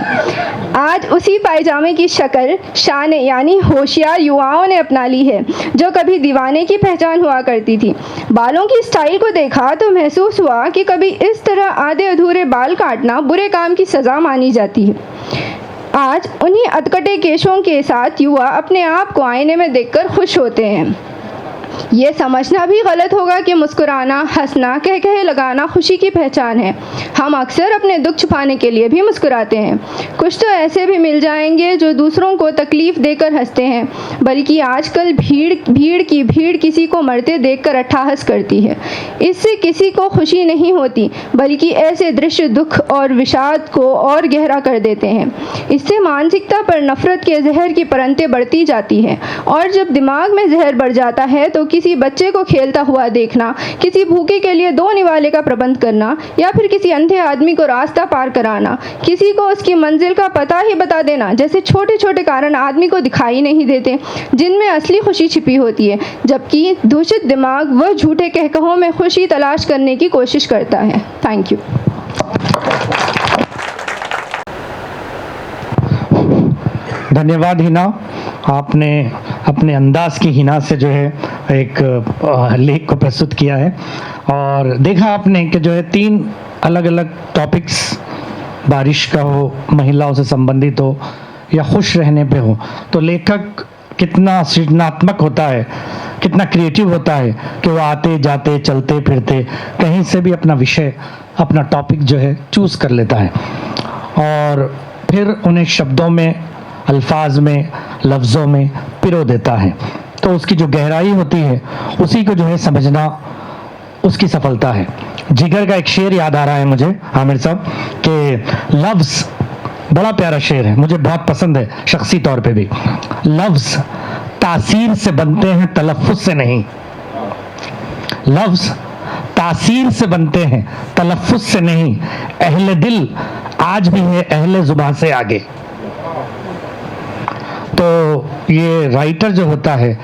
आज उसी पायजामे की शक्ल शान यानी होशियार युवाओं ने अपना ली है, जो कभी दीवाने की पहचान हुआ करती थी। बालों की स्टाइल को देखा तो महसूस हुआ कि कभी इस तरह आधे अधूरे बाल काटना बुरे काम की सज़ा मानी जाती है। आज उन्हीं अधकटे केशों के साथ युवा अपने आप को आईने में देखकर खुश होते हैं। ये समझना भी गलत होगा कि मुस्कुराना, हंसना, कह लगाना खुशी की पहचान है। हम अक्सर अपने दुख छुपाने के लिए भी मुस्कुराते हैं। कुछ तो ऐसे भी मिल जाएंगे जो दूसरों को तकलीफ़ देकर हंसते हैं, बल्कि आजकल भीड़ किसी को मरते देखकर अट्ठाहस करती है। इससे किसी को खुशी नहीं होती, बल्कि ऐसे दृश्य दुख और विषाद को और गहरा कर देते हैं। इससे मानसिकता पर नफरत के जहर की परंतें बढ़ती जाती हैं, और जब दिमाग में जहर बढ़ जाता है तो किसी बच्चे को खेलता हुआ देखना, किसी भूखे के लिए 2 निवाले का प्रबंध करना, या फिर किसी अंधे आदमी को रास्ता पार कराना, किसी को उसकी मंजिल का पता ही बता देना, जैसे छोटे छोटे कारण आदमी को दिखाई नहीं देते, जिनमें असली खुशी छिपी होती है, जबकि दूषित दिमाग वह झूठे कहकहों में खुशी तलाश करने की कोशिश करता है। Thank you. धन्यवाद हिना, आपने अपने अंदाज की हिना से जो है एक लेख को प्रस्तुत किया है, और देखा आपने कि जो है 3 अलग अलग टॉपिक्स, बारिश का हो, महिलाओं से संबंधित हो, या खुश रहने पे हो, तो लेखक कितना सृजनात्मक होता है, कितना क्रिएटिव होता है कि वो आते जाते चलते फिरते कहीं से भी अपना विषय, अपना टॉपिक जो है चूज़ कर लेता है और फिर उन्हें शब्दों में, अल्फाज में, लफ्ज़ों में पिरो देता है। तो उसकी जो गहराई होती है उसी को जो है समझना उसकी सफलता है। जिगर का एक शेर याद आ रहा है मुझे, आमिर साहब, कि लफ्ज़, बड़ा प्यारा शेर है, मुझे बहुत पसंद है शख्सी तौर पे भी। लफ्ज़ तासीर से बनते हैं, तलफ़्फ़ुज़ से नहीं। लफ्ज़ तासीर से बनते हैं, तलफ़्फ़ुज़ से नहीं। अहले दिल आज भी है अहले ज़ुबान से आगे। तो ये राइटर जो होता है,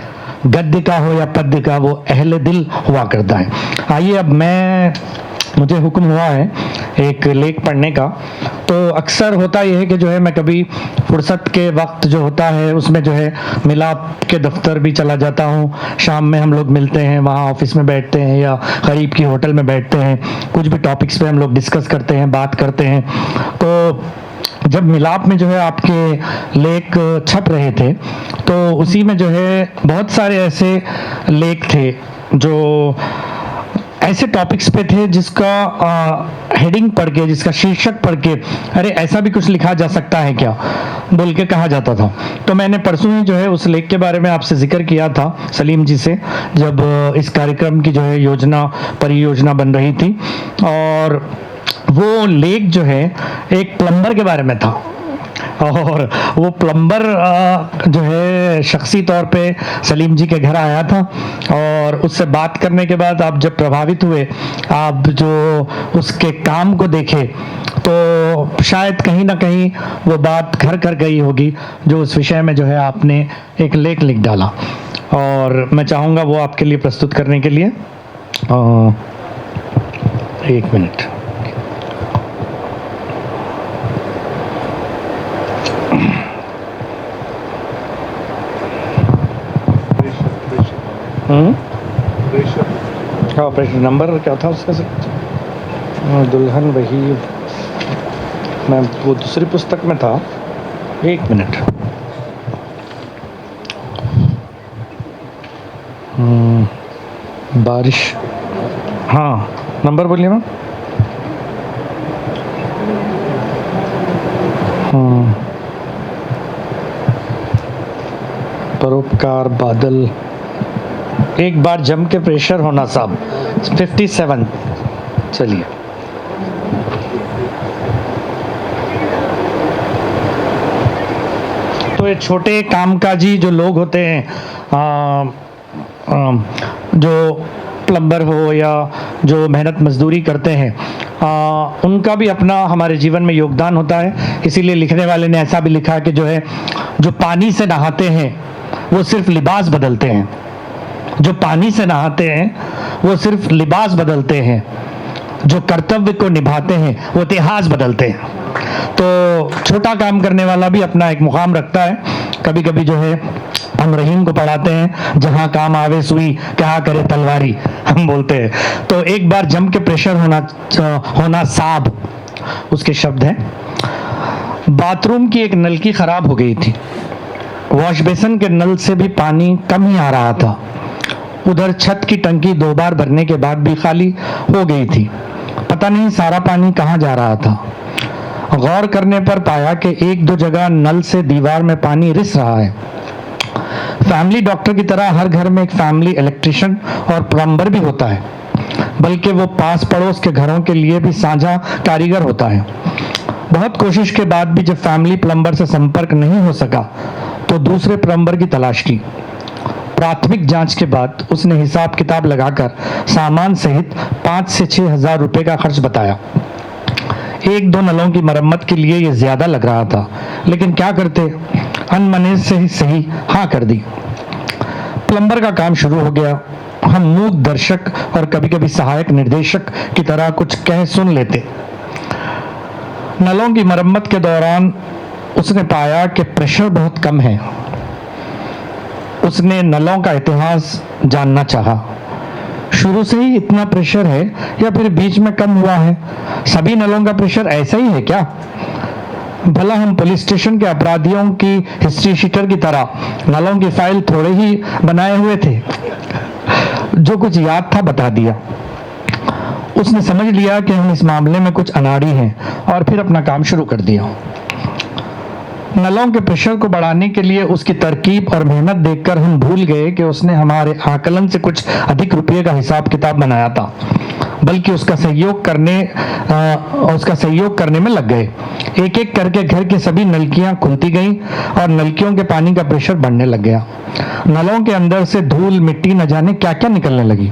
गद्य का हो या पद्य का, वो अहले दिल हुआ करता है। आइए अब मुझे हुक्म हुआ है एक लेख पढ़ने का, तो अक्सर होता यह है कि जो है मैं कभी फुर्सत के वक्त जो होता है उसमें जो है मिलाप के दफ्तर भी चला जाता हूँ। शाम में हम लोग मिलते हैं, वहाँ ऑफिस में बैठते हैं या करीब की होटल में बैठते हैं, कुछ भी टॉपिक्स पे हम लोग डिस्कस करते हैं, बात करते हैं। तो जब मिलाप में जो है आपके लेख छप रहे थे तो उसी में जो है बहुत सारे ऐसे लेख थे जो ऐसे टॉपिक्स पे थे जिसका हेडिंग पढ़ के, जिसका शीर्षक पढ़ के, अरे ऐसा भी कुछ लिखा जा सकता है क्या, बोल के कहा जाता था। तो मैंने परसों ही जो है उस लेख के बारे में आपसे जिक्र किया था सलीम जी से, जब इस कार्यक्रम की जो है परियोजना बन रही थी। और वो लेख जो है एक प्लम्बर के बारे में था, और वो प्लम्बर जो है शख्सी तौर पे सलीम जी के घर आया था, और उससे बात करने के बाद आप जब प्रभावित हुए, आप जो उसके काम को देखे, तो शायद कहीं ना कहीं वो बात घर कर गई होगी जो उस विषय में जो है आपने एक लेख लिख डाला, और मैं चाहूँगा वो आपके लिए प्रस्तुत करने के लिए। एक मिनट। हाँ, प्रेशर नंबर क्या था उसका सर? दुल्हन वही, मैं वो दूसरी पुस्तक में था। एक मिनट। बारिश, हाँ नंबर बोलिए मैम। परोपकार बादल, एक बार जम के प्रेशर होना साहब, 57। चलिए, तो ये छोटे कामकाजी जो लोग होते हैं, जो प्लम्बर हो या जो मेहनत मजदूरी करते हैं, उनका भी अपना हमारे जीवन में योगदान होता है। इसीलिए लिखने वाले ने ऐसा भी लिखा कि जो है, जो पानी से नहाते हैं वो सिर्फ लिबास बदलते हैं, जो पानी से नहाते हैं वो सिर्फ लिबास बदलते हैं, जो कर्तव्य को निभाते हैं वो इतिहास बदलते हैं। तो छोटा काम करने वाला भी अपना एक मुकाम रखता है। कभी कभी जो है हम रहीम को पढ़ाते हैं, जहां काम आवे सुई क्या करे तलवारी, हम बोलते हैं। तो एक बार जम के प्रेशर होना साब, उसके शब्द हैं। बाथरूम की एक नलकी खराब हो गई थी, वॉश बेसिन के नल से भी पानी कम ही आ रहा था। उधर छत की टंकी 2 बार भरने के बाद भी खाली हो गई थी। पता नहीं सारा पानी कहाँ जा रहा था। गौर करने पर पाया कि 1-2 जगह नल से दीवार में पानी रिस रहा है। फैमिली डॉक्टर की तरह हर घर में एक फैमिली इलेक्ट्रिशियन और प्लम्बर भी होता है, बल्कि वो पास पड़ोस के घरों के लिए भी साझा कारीगर होता है। बहुत कोशिश के बाद भी जब फैमिली प्लम्बर से संपर्क नहीं हो सका तो दूसरे प्लम्बर की तलाश की। प्राथमिक जांच के बाद उसने हिसाब किताब लगाकर सामान सहित 5 से 6 हजार रुपए का खर्च बताया। 1-2 नलों की मरम्मत के लिए ये ज्यादा लग रहा था, लेकिन क्या करते, अनमने से ही सही हाँ कर दी। प्लम्बर का काम शुरू हो गया। हम मूक दर्शक और कभी कभी सहायक निर्देशक की तरह कुछ कह सुन लेते। नलों की मरम्मत के दौरान उसने पाया कि प्रेशर बहुत कम है। उसने नलों का इतिहास जानना चाहा। शुरू से ही इतना प्रेशर है या फिर बीच में कम हुआ है? सभी नलों का प्रेशर ऐसा ही है क्या? भला हम पुलिस स्टेशन के अपराधियों की हिस्ट्री शीटर की तरह नलों की फाइल थोड़े ही बनाए हुए थे? जो कुछ याद था बता दिया। उसने समझ लिया कि हम इस मामले में कुछ अनाड़ी हैं और फिर अपना काम शुरू कर दिया। नलों के प्रेशर को बढ़ाने के लिए उसकी तरकीब और मेहनत देखकर हम भूल गए कि उसने हमारे आकलन से कुछ अधिक रुपये का हिसाब किताब बनाया था, बल्कि उसका सहयोग करने में लग गए। एक एक करके घर की सभी नलकियां खुलती गईं और नलकियों के पानी का प्रेशर बढ़ने लग गया। नलों के अंदर से धूल मिट्टी न जाने क्या क्या निकलने लगी।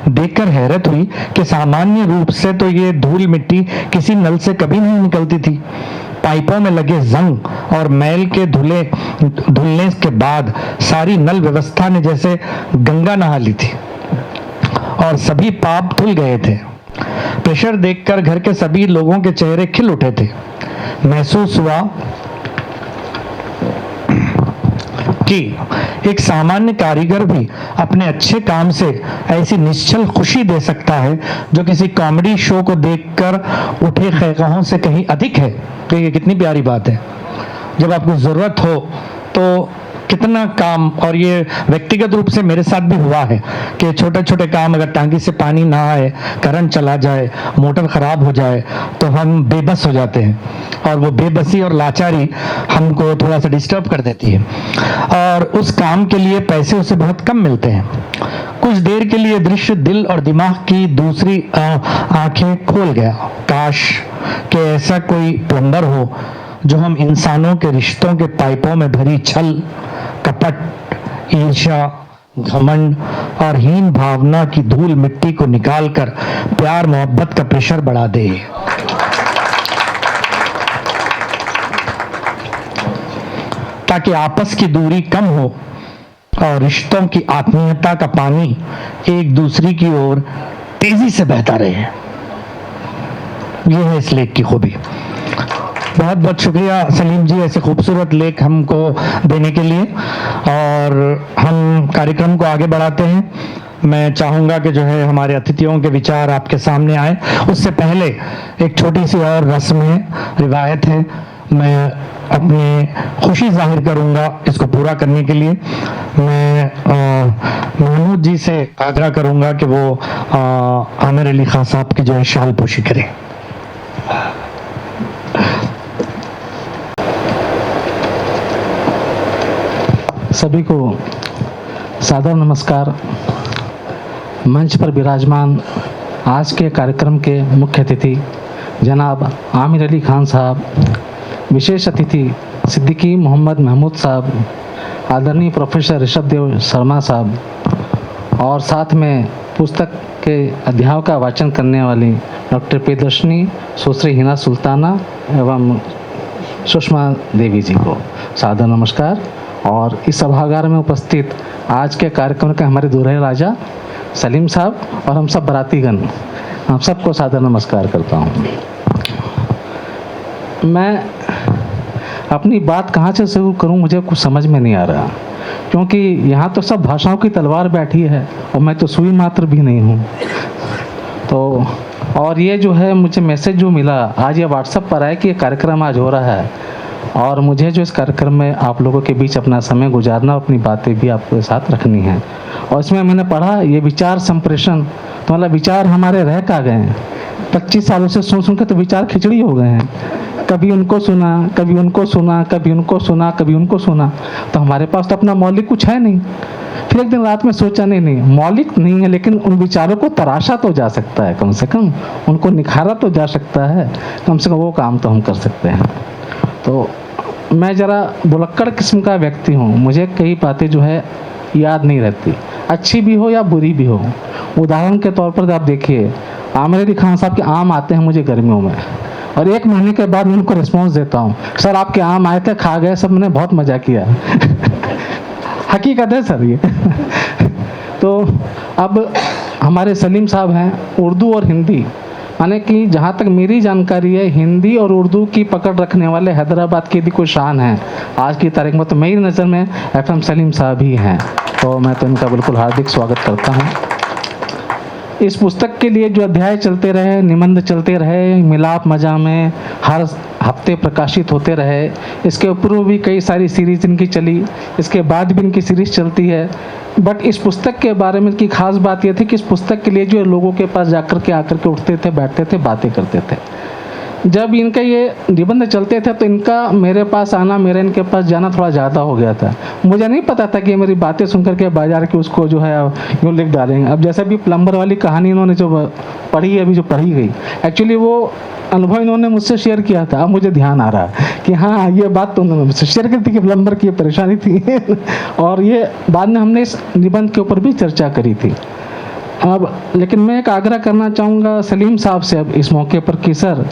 देखकर हैरत हुई कि सामान्य रूप से तो ये धूल मिट्टी किसी नल से कभी नहीं निकलती थी। पाइपों में लगे जंग और मैल के धुलने के बाद सारी नल व्यवस्था ने जैसे गंगा नहा ली थी और सभी पाप धुल गए थे। प्रेशर देखकर घर के सभी लोगों के चेहरे खिल उठे थे। महसूस हुआ कि एक सामान्य कारीगर भी अपने अच्छे काम से ऐसी निश्चल खुशी दे सकता है जो किसी कॉमेडी शो को देखकर उठे खैकाहों से कहीं अधिक है। तो ये कितनी प्यारी बात है। जब आपको ज़रूरत हो तो कितना काम, और ये व्यक्तिगत रूप से मेरे साथ भी हुआ है कि छोटे छोटे काम, अगर टांकी से पानी ना आए, करंट चला जाए, मोटर खराब हो जाए, तो हम बेबस हो जाते हैं, और वो बेबसी और लाचारी हमको थोड़ा सा डिस्टर्ब कर देती है, और उस काम के लिए पैसे उसे बहुत कम मिलते हैं। कुछ देर के लिए दृश्य दिल और दिमाग की दूसरी आंखें खोल गया। काश कि ऐसा कोई प्लम्बर हो जो हम इंसानों के रिश्तों के पाइपों में भरी छल, कपट, ईर्ष्या, घमंड और हीन भावना की धूल मिट्टी को निकालकर प्यार मोहब्बत का प्रेशर बढ़ा दे। ताकि आपस की दूरी कम हो और रिश्तों की आत्मीयता का पानी एक दूसरे की ओर तेजी से बहता रहे। यह है इस लेख की खूबी। बहुत बहुत शुक्रिया सलीम जी ऐसे खूबसूरत लेख हमको देने के लिए, और हम कार्यक्रम को आगे बढ़ाते हैं। मैं चाहूँगा कि जो है हमारे अतिथियों के विचार आपके सामने आए। उससे पहले एक छोटी सी और रस्म है, रिवायत है। मैं अपनी खुशी जाहिर करूँगा इसको पूरा करने के लिए। मैं महमूद जी से आग्रह करूँगा कि वो आमिर अली खान साहब की जो है शाल पोशी करें। सभी को सादर नमस्कार। मंच पर विराजमान आज के कार्यक्रम के मुख्य अतिथि जनाब आमिर अली खान साहब, विशेष अतिथि सिद्दीकी मोहम्मद महमूद साहब, आदरणीय प्रोफेसर ऋषभ देव शर्मा साहब, और साथ में पुस्तक के अध्यायों का वाचन करने वाली डॉक्टर प्रियदर्शनी, सुश्री हिना सुल्ताना एवं सुषमा देवी जी को सादर नमस्कार। और इस सभागार में उपस्थित आज के कार्यक्रम के हमारे दूल्हे राजा सलीम साहब और हम सब बारातीगण, हम सबको सादर नमस्कार करता हूँ। मैं अपनी बात कहाँ से शुरू करूँ मुझे कुछ समझ में नहीं आ रहा, क्योंकि यहाँ तो सब भाषाओं की तलवार बैठी है और मैं तो सुई मात्र भी नहीं हूँ। तो और ये जो है मुझे मैसेज जो मिला आज, ये व्हाट्सएप पर आया कि ये कार्यक्रम आज हो रहा है, और मुझे जो इस कार्यक्रम में आप लोगों के बीच अपना समय गुजारना, अपनी बातें भी आपके साथ रखनी है। और इसमें मैंने पढ़ा ये विचार संप्रेषण, तो मतलब विचार हमारे रह का गए हैं। 25 सालों से सुन के तो विचार खिचड़ी हो गए हैं। कभी उनको सुना, कभी उनको सुना, कभी उनको सुना, कभी उनको सुना, तो हमारे पास तो अपना मौलिक कुछ है नहीं। फिर एक दिन रात में सोचा नहीं मौलिक नहीं है, लेकिन उन विचारों को तराशा तो जा सकता है, कम से कम उनको निखारा तो जा सकता है, कम से कम वो काम तो हम कर सकते हैं। तो मैं ज़रा बुलक्कड़ किस्म का व्यक्ति हूँ, मुझे कई बातें जो है याद नहीं रहती, अच्छी भी हो या बुरी भी हो। उदाहरण के तौर पर आप देखिए, आमिर अली खान साहब के आम आते हैं मुझे गर्मियों में, और 1 महीने के बाद मैं उनको रिस्पॉन्स देता हूँ, सर आपके आम आए थे, खा गए सब, मैंने बहुत मज़ा किया। हकीकत है सर ये। तो अब हमारे सलीम साहब हैं, उर्दू और हिंदी, माने कि जहाँ तक मेरी जानकारी है हिंदी और उर्दू की पकड़ रखने वाले हैदराबाद की यदि कोई शान है आज की तारीख में, तो मेरी नज़र में FM सलीम साहब ही हैं। तो मैं तो इनका बिल्कुल हार्दिक स्वागत करता हूँ। इस पुस्तक के लिए जो अध्याय चलते रहे, निबंध चलते रहे, मिलाप मजा में हर हफ्ते प्रकाशित होते रहे, इसके ऊपर भी कई सारी सीरीज इनकी चली, इसके बाद भी इनकी सीरीज चलती है। बट इस पुस्तक के बारे में की खास बात यह थी कि इस पुस्तक के लिए जो लोगों के पास जाकर के आकर के उठते थे, बैठते थे, बातें करते थे। जब इनका ये निबंध चलते थे तो इनका मेरे पास आना, मेरा इनके पास जाना थोड़ा ज़्यादा हो गया था। मुझे नहीं पता था कि मेरी बातें सुन करके बाजार के उसको जो है यूँ लिख डालेंगे। अब जैसे भी प्लम्बर वाली कहानी इन्होंने जो पढ़ी है, अभी जो पढ़ी गई, एक्चुअली वो अनुभव इन्होंने मुझसे शेयर किया था। अब मुझे ध्यान आ रहा कि हाँ ये बात तो उन्होंने मुझसे शेयर की थी कि प्लम्बर की परेशानी थी। और ये बाद में हमने इस निबंध के ऊपर भी चर्चा करी थी। अब लेकिन मैं एक आग्रह करना चाहूँगा सलीम साहब से अब इस मौके पर कि सर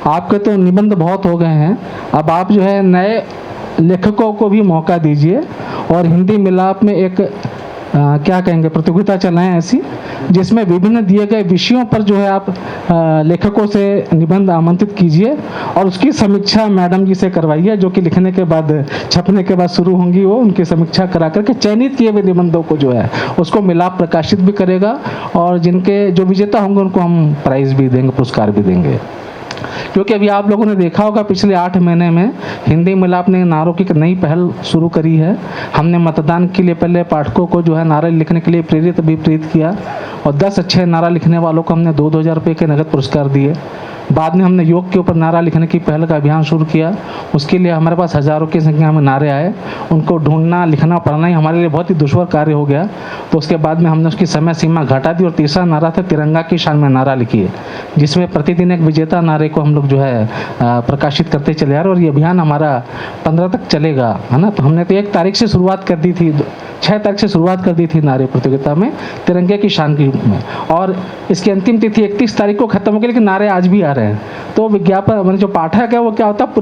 आपके तो निबंध बहुत हो गए हैं, अब आप जो है नए लेखकों को भी मौका दीजिए और हिंदी मिलाप में एक क्या कहेंगे प्रतियोगिता चलाएं ऐसी, जिसमें विभिन्न दिए गए विषयों पर जो है आप लेखकों से निबंध आमंत्रित कीजिए और उसकी समीक्षा मैडम जी से करवाइए, जो कि लिखने के बाद छपने के बाद शुरू होंगी। वो उनकी समीक्षा करा करके चयनित किए हुए निबंधों को जो है उसको मिलाप प्रकाशित भी करेगा और जिनके जो विजेता होंगे उनको हम प्राइज़ भी देंगे, पुरस्कार भी देंगे। क्योंकि अभी आप लोगों ने देखा होगा पिछले 8 महीने में हिंदी मिलाप ने नारों की एक नई पहल शुरू करी है। हमने मतदान के लिए पहले पाठकों को जो है नारे लिखने के लिए प्रेरित किया और 10 अच्छे नारा लिखने वालों को हमने 2-2 हज़ार रुपये के नगद पुरस्कार दिए। बाद में हमने योग के ऊपर नारा लिखने की पहल का अभियान शुरू किया। उसके लिए हमारे पास हज़ारों की संख्या में नारे आए, उनको ढूंढना, लिखना, पढ़ना ही हमारे लिए बहुत ही दुश्वार कार्य हो गया। तो उसके बाद में हमने उसकी समय सीमा घटा दी और तीसरा नारा था तिरंगा की शान में नारा लिखिए, जिसमें प्रतिदिन एक विजेता नारे को हम लोग जो है प्रकाशित करते चले आ रहे। और ये अभियान हमारा 15 तक चलेगा, है ना। तो हमने तो 1 तारीख से शुरुआत कर दी थी, 6 तारीख से शुरुआत कर दी थी नारे प्रतियोगिता में तिरंगे की शान की में, और इसकी अंतिम तिथि 31 तारीख को खत्म हो गई, लेकिन नारे आज भी आ रहे हैं। तो विज्ञापन मतलब जो पाठक है वो क्या होता है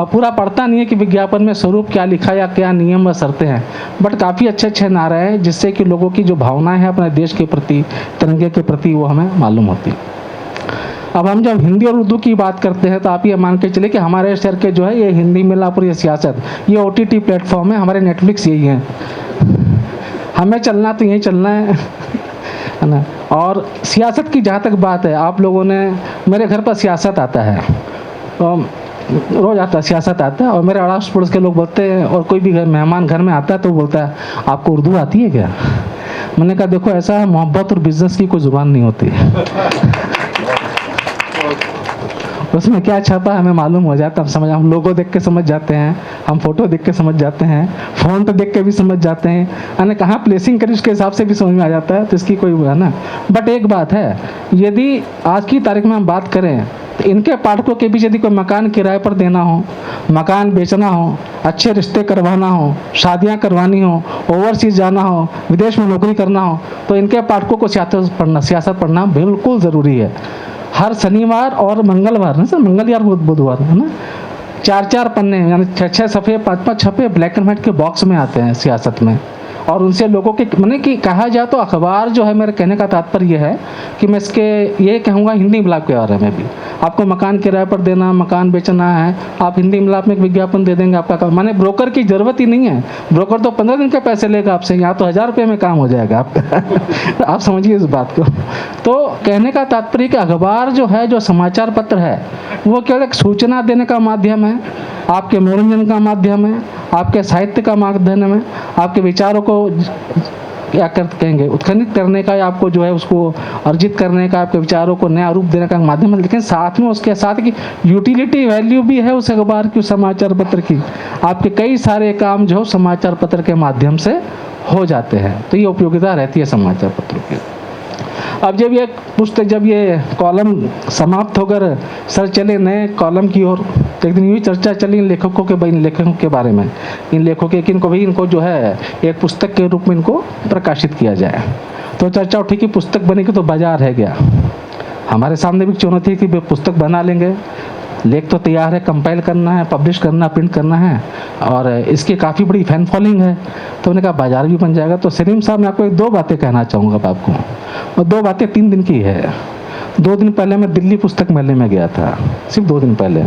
पूरा पढ़ता नहीं है कि विज्ञापन में स्वरूप क्या लिखा या क्या नियम व शर्तें हैं, बट काफ़ी अच्छे नारे हैं जिससे कि लोगों की जो भावनाएं हैं अपने देश के प्रति, तिरंगे के प्रति, वो हमें मालूम होती। अब हम जब हिंदी और उर्दू की बात करते हैं तो आप ये मान के चले कि हमारे शहर के जो है ये हिंदी मिलाप और ये सियासत, ये OTT प्लेटफॉर्म है, हमारे नेटफ्लिक्स यही है। हमें चलना तो यही चलना है ना। और सियासत की जहाँ तक बात है, आप लोगों ने, मेरे घर पर सियासत आता है, तो रोज़ आता है, सियासत आता है, और मेरे अड़ोस पड़ोस के लोग बोलते हैं, और कोई भी मेहमान घर में आता है तो बोलता है आपको उर्दू आती है क्या? मैंने कहा देखो ऐसा है, मोहब्बत और बिजनेस की कोई ज़ुबान नहीं होती। उसमें क्या छपा हमें मालूम हो जाता है, हम लोगो देख के समझ जाते हैं, हम फोटो देख के समझ जाते हैं, फ़ॉन्ट देख के भी समझ जाते हैं, यानी कहाँ प्लेसिंग करी उसके हिसाब से भी समझ में आ जाता है। तो इसकी कोई है ना। बट एक बात है, यदि आज की तारीख में हम बात करें तो इनके पाठकों के बीच यदि कोई मकान किराए पर देना हो, मकान बेचना हो, अच्छे रिश्ते करवाना हो, शादियाँ करवानी हो, ओवरसीज जाना हो, विदेश में नौकरी करना हो, तो इनके पाठकों को सियासत पढ़ना बिल्कुल ज़रूरी है। हर शनिवार और मंगलवार ना सर, मंगल या बुधवार है ना, 4-4 पन्ने यानी 6-6 सफ़े 5-5 छपे ब्लैक एंड व्हाइट के बॉक्स में आते हैं सियासत में। और उनसे लोगों के मैंने कि कहा जाए तो अखबार जो है, मेरे कहने का तात्पर्य यह है कि मैं इसके ये कहूँगा हिंदी मिलाप के बारे में भी, आपको मकान किराए पर देना, मकान बेचना है, आप हिंदी मिलाप में एक विज्ञापन दे देंगे, आपका काम, माने ब्रोकर की ज़रूरत ही नहीं है। ब्रोकर तो 15 दिन के पैसे लेगा आपसे, यहाँ तो 1000 रुपये में काम हो जाएगा आपका। आप समझिए इस बात को। तो कहने का तात्पर्य कि अखबार जो है, जो समाचार पत्र है, वो केवल एक सूचना देने का माध्यम है, आपके मनोरंजन का माध्यम है, आपके साहित्य का माध्यम है, आपके विचारों को क्या कहेंगे उत्खनित करने का, या आपको जो है उसको अर्जित करने का, आपके विचारों को नया रूप देने का माध्यम है। लेकिन साथ में उसके साथ की यूटिलिटी वैल्यू भी है उस अखबार की, उस समाचार पत्र की। आपके कई सारे काम जो समाचार पत्र के माध्यम से हो जाते हैं, तो ये उपयोगिता रहती है समाचार पत्रों की। अब जब ये पुस्तक, जब ये कॉलम समाप्त होकर सर चले नए कॉलम की ओर, तो एक दिन यूँ चर्चा चली इन लेखकों के बारे में, इन लेखकों के इनको जो है एक पुस्तक के रूप में इनको प्रकाशित किया जाए। तो चर्चा उठी कि पुस्तक बनेगी तो बाजार रह गया। हमारे सामने भी चुनौती कि पुस्तक बना लेंगे, लेख तो तैयार है, कंपाइल करना है, पब्लिश करना, प्रिंट करना है, और इसकी काफ़ी बड़ी फैन फॉलोइंग है, तो उन्होंने कहा बाजार भी बन जाएगा। तो सलीम साहब, मैं आपको 2 बातें कहना चाहूँगा आपको, और 2 बातें 3 दिन की है। 2 दिन पहले मैं दिल्ली पुस्तक मेले में गया था, सिर्फ 2 दिन पहले।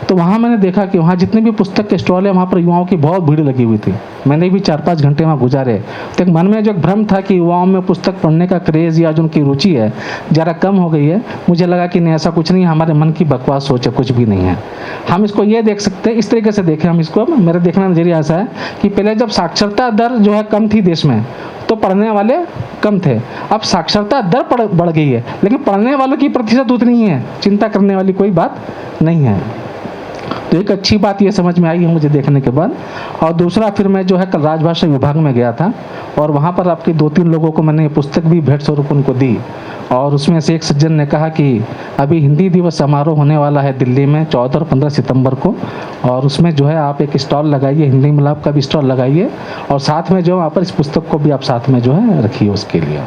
तो वहाँ मैंने देखा कि वहाँ जितने भी पुस्तक के स्टॉल है, वहाँ पर युवाओं की बहुत भीड़ लगी हुई थी। मैंने भी 4-5 घंटे वहाँ गुजारे। तो एक मन में जो एक भ्रम था कि युवाओं में पुस्तक पढ़ने का क्रेज़ या जो उनकी रुचि है ज़रा कम हो गई है, मुझे लगा कि नहीं, ऐसा कुछ नहीं, हमारे मन की बकवास सोच है, कुछ भी नहीं है। हम इसको ये देख सकते हैं, इस तरीके से देखें हम इसको। मेरा देखना नज़रिया ऐसा है कि पहले जब साक्षरता दर जो है कम थी देश में, तो पढ़ने वाले कम थे। अब साक्षरता दर बढ़ गई है, लेकिन पढ़ने वालों की प्रतिशत उतनी ही है, चिंता करने वाली कोई बात नहीं है। तो एक अच्छी बात ये समझ में आई है मुझे देखने के बाद। और दूसरा, फिर मैं जो है कल राजभाषा विभाग में गया था, और वहाँ पर आपके 2-3 लोगों को मैंने पुस्तक भी भेंट स्वरूप उनको दी। और उसमें से एक सज्जन ने कहा कि अभी हिंदी दिवस समारोह होने वाला है दिल्ली में 14 और 15 सितंबर को, और उसमें जो है आप एक स्टॉल लगाइए, हिंदी मिलाप का भी स्टॉल लगाइए, और साथ में जो वहाँ पर इस पुस्तक को भी आप साथ में जो है रखिए उसके लिए।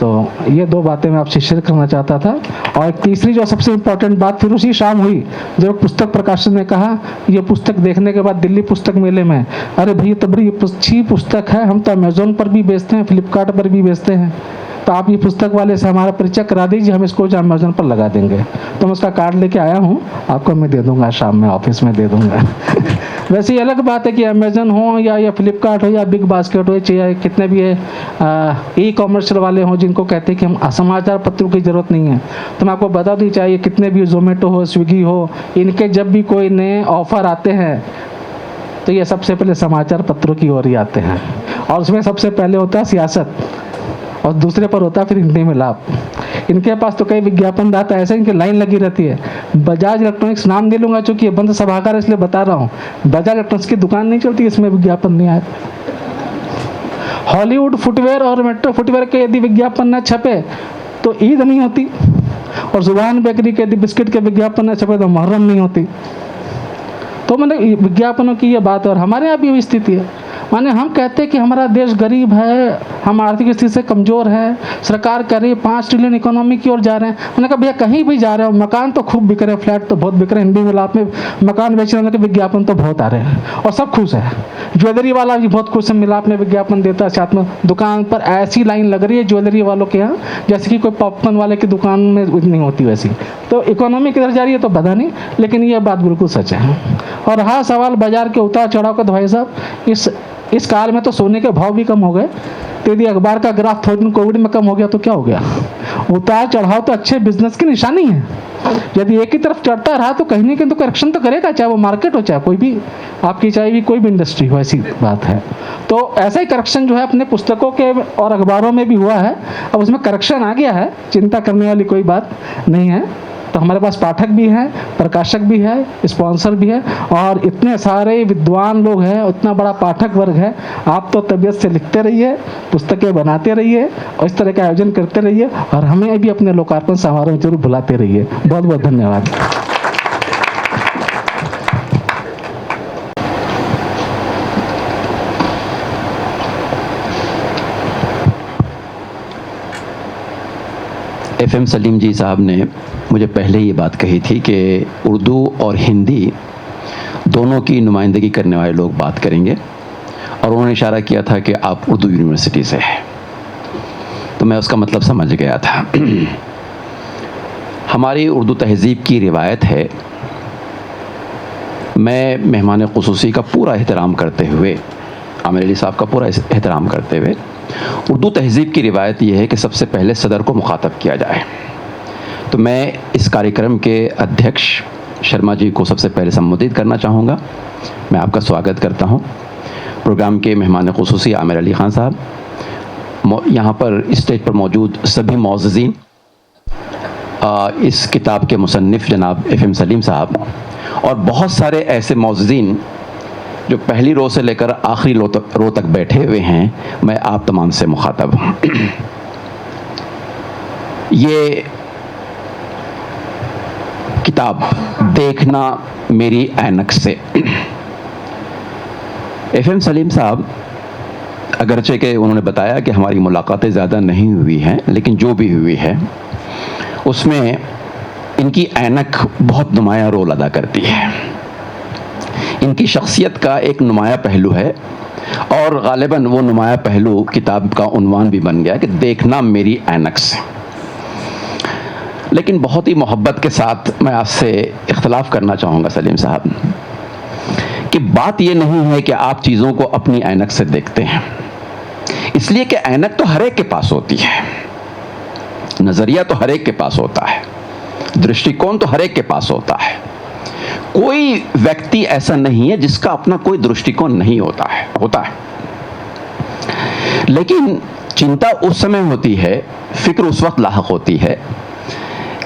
तो ये 2 बातें मैं आपसे शेयर करना चाहता था। और तीसरी जो सबसे इम्पोर्टेंट बात फिर उसी शाम हुई, जब पुस्तक प्रकाशन ने कहा ये पुस्तक देखने के बाद दिल्ली पुस्तक मेले में, अरे भैया तो बड़ी अच्छी पुस्तक है, हम तो अमेज़ोन पर भी बेचते हैं, फ्लिपकार्ट पर भी बेचते हैं, तो आप ये पुस्तक वाले से हमारा परिचय करा दीजिए, हम इसको जो अमेज़ोन पर लगा देंगे। तो मैं उसका कार्ड लेके आया हूँ, आपको मैं दे दूँगा, शाम में ऑफिस में दे दूँगा। वैसे ही अलग बात है कि अमेजन हो या फ्लिपकार्ट हो या बिग बास्केट हो, चाहे कितने भी ई कॉमर्शियल वाले हों जिनको कहते हैं कि हम समाचार पत्रों की ज़रूरत नहीं है, तो मैं आपको बता दूँ, चाहे कितने भी जोमेटो हो, स्विगी हो, इनके जब भी कोई नए ऑफ़र आते हैं तो ये सबसे पहले समाचार पत्रों की ओर ही आते हैं, और उसमें सबसे पहले होता है सियासत और दूसरे पर होता है फिर हिंदी में लाभ। इनके पास तो कई विज्ञापन दाता ऐसे इनकी लाइन लगी रहती है। बजाज इलेक्ट्रॉनिक्स नाम दे लूँगा, चूँकि ये बंद सभागार इसलिए बता रहा हूँ, बजाज इलेक्ट्रॉनिक्स की दुकान नहीं चलती इसमें विज्ञापन नहीं आए। हॉलीवुड फुटवेयर और मेट्रो फुटवेयर के यदि विज्ञापन न छपे तो ईद नहीं होती, और जुबान बेकरी के यदि बिस्किट के विज्ञापन न छपे तो मुहर्रम नहीं होती। तो मैंने विज्ञापनों की ये बात है, और हमारे यहाँ भी वही स्थिति है। माने हम कहते हैं कि हमारा देश गरीब है, हम आर्थिक स्थिति से कमज़ोर है, सरकार कह रही है 5 ट्रिलियन इकोनॉमी की ओर जा रहे हैं। मैंने कहा भैया कहीं भी जा रहे हो, मकान तो खूब बिक रहे हैं, फ्लैट तो बहुत बिक रहे हैं, हिंदी में लाभ में मकान बेचने वाले के विज्ञापन तो बहुत आ रहे हैं और सब खुश है। ज्वेलरी वाला भी बहुत खुश है, मिलाप में विज्ञापन देता है, साथ में दुकान पर ऐसी लाइन लग रही है ज्वेलरी वालों के यहाँ जैसे कि कोई पॉपकॉर्न वाले की दुकान में नहीं होती वैसी। तो इकोनॉमी किधर जा रही है तो पता नहीं, लेकिन ये बात बिल्कुल सच है। और हाँ, सवाल बाजार के उतार चढ़ाव का, तो भाई साहब इस काल में तो सोने के भाव भी कम हो गए, तो यदि अखबार का ग्राफ थोड़े दिन कोविड में कम हो गया तो क्या हो गया? उतार चढ़ाव तो अच्छे बिजनेस की निशानी है। यदि एक ही तरफ चढ़ता रहा तो कहीं ना कहीं तो करेक्शन तो करेगा, चाहे वो मार्केट हो, चाहे कोई भी आपकी, चाहे भी कोई भी इंडस्ट्री हो, ऐसी बात है। तो ऐसा ही करेक्शन जो है अपने पुस्तकों के और अखबारों में भी हुआ है, अब उसमें करेक्शन आ गया है, चिंता करने वाली कोई बात नहीं है। तो हमारे पास पाठक भी हैं, प्रकाशक भी है, स्पॉन्सर भी है, और इतने सारे विद्वान लोग हैं, उतना बड़ा पाठक वर्ग है। आप तो तबीयत से लिखते रहिए, पुस्तकें बनाते रहिए और इस तरह का आयोजन करते रहिए, और हमें भी अपने लोकार्पण समारोह में जरूर बुलाते रहिए। बहुत बहुत धन्यवाद। FM सलीम जी साहब ने मुझे पहले ये बात कही थी कि उर्दू और हिंदी दोनों की नुमाइंदगी करने वाले लोग बात करेंगे, और उन्होंने इशारा किया था कि आप उर्दू यूनिवर्सिटी से हैं, तो मैं उसका मतलब समझ गया था। हमारी उर्दू तहज़ीब की रिवायत है, मैं मेहमान ख़ुसूसी का पूरा एहतराम करते हुए, आमिर अली साहब का पूरा एहतराम करते हुए, उर्दू तहज़ीब की रिवायत यह है कि सबसे पहले सदर को मुखातब किया जाए। तो मैं इस कार्यक्रम के अध्यक्ष शर्मा जी को सबसे पहले संबोधित करना चाहूँगा। मैं आपका स्वागत करता हूँ। प्रोग्राम के मेहमान ख़ुसूसी आमिर अली ख़ान साहब, यहाँ पर स्टेज पर मौजूद सभी मौज़ज़ीन, इस किताब के मुसन्निफ़ जनाब FM सलीम साहब, और बहुत सारे ऐसे मौज़ज़ीन जो पहली रो से लेकर आखिरी रो तक बैठे हुए हैं, मैं आप तमाम से मुखातब हूँ। ये किताब देखना मेरी ऐनक से, FM सलीम साहब, अगरचे के उन्होंने बताया कि हमारी मुलाकातें ज़्यादा नहीं हुई हैं, लेकिन जो भी हुई है उसमें इनकी ऐनक बहुत नुमायाँ रोल अदा करती है। इनकी शख्सियत का एक नुमाया पहलू है, और ग़ालिबन वो नुमाया पहलू किताब का उन्वान भी बन गया कि देखना मेरी ऐनक से। लेकिन बहुत ही मोहब्बत के साथ मैं आपसे इख्तलाफ करना चाहूँगा सलीम साहब, कि बात ये नहीं है कि आप चीज़ों को अपनी ऐनक से देखते हैं, इसलिए कि ऐनक तो हर एक के पास होती है, नज़रिया तो हर एक के पास होता है, दृष्टिकोण तो हर एक के पास होता है। कोई व्यक्ति ऐसा नहीं है जिसका अपना कोई दृष्टिकोण नहीं होता है। लेकिन चिंता उस समय होती है, फिक्र उस वक्त लाहक होती है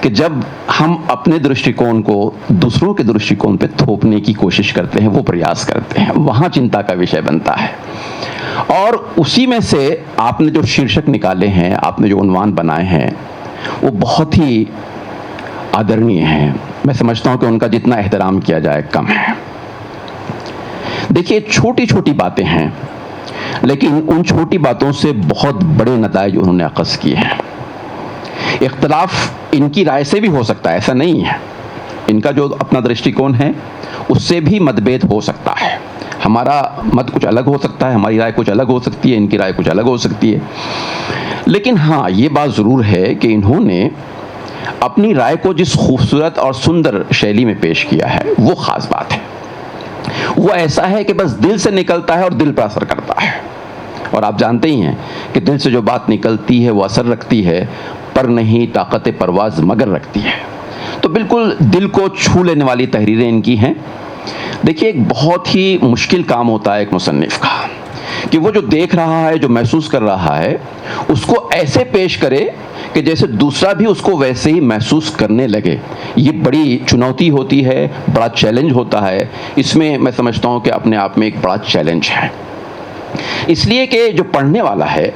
कि जब हम अपने दृष्टिकोण को दूसरों के दृष्टिकोण पे थोपने की कोशिश करते हैं, वो प्रयास करते हैं, वहाँ चिंता का विषय बनता है। और उसी में से आपने जो शीर्षक निकाले हैं, आपने जो उन्वान बनाए हैं, वो बहुत ही आदरणीय हैं। मैं समझता हूँ कि उनका जितना एहतराम किया जाए कम है। देखिए, छोटी छोटी बातें हैं, लेकिन उन छोटी बातों से बहुत बड़े नताइज उन्होंने अख़ज़ किए हैं। इख्तलाफ इनकी राय से भी हो सकता है, ऐसा नहीं है। इनका जो अपना दृष्टिकोण है उससे भी मतभेद हो सकता है। हमारा मत कुछ अलग हो सकता है, हमारी राय कुछ अलग हो सकती है, इनकी राय कुछ अलग हो सकती है। लेकिन हाँ, ये बात ज़रूर है कि इन्होंने अपनी राय को जिस खूबसूरत और सुंदर शैली में पेश किया है वो ख़ास बात है। वो ऐसा है कि बस दिल से निकलता है और दिल पर असर करता है। और आप जानते ही हैं कि दिल से जो बात निकलती है वो असर रखती है, पर नहीं ताकत परवाज मगर रखती है। तो बिल्कुल दिल को छू लेने वाली तहरीरें इनकी हैं। देखिए, एक बहुत ही मुश्किल काम होता है एक मुसन्निफ का कि वो जो देख रहा है, जो महसूस कर रहा है, उसको ऐसे पेश करे कि जैसे दूसरा भी उसको वैसे ही महसूस करने लगे। ये बड़ी चुनौती होती है, बड़ा चैलेंज होता है। इसमें मैं समझता हूँ कि अपने आप में एक बड़ा चैलेंज है, इसलिए कि जो पढ़ने वाला है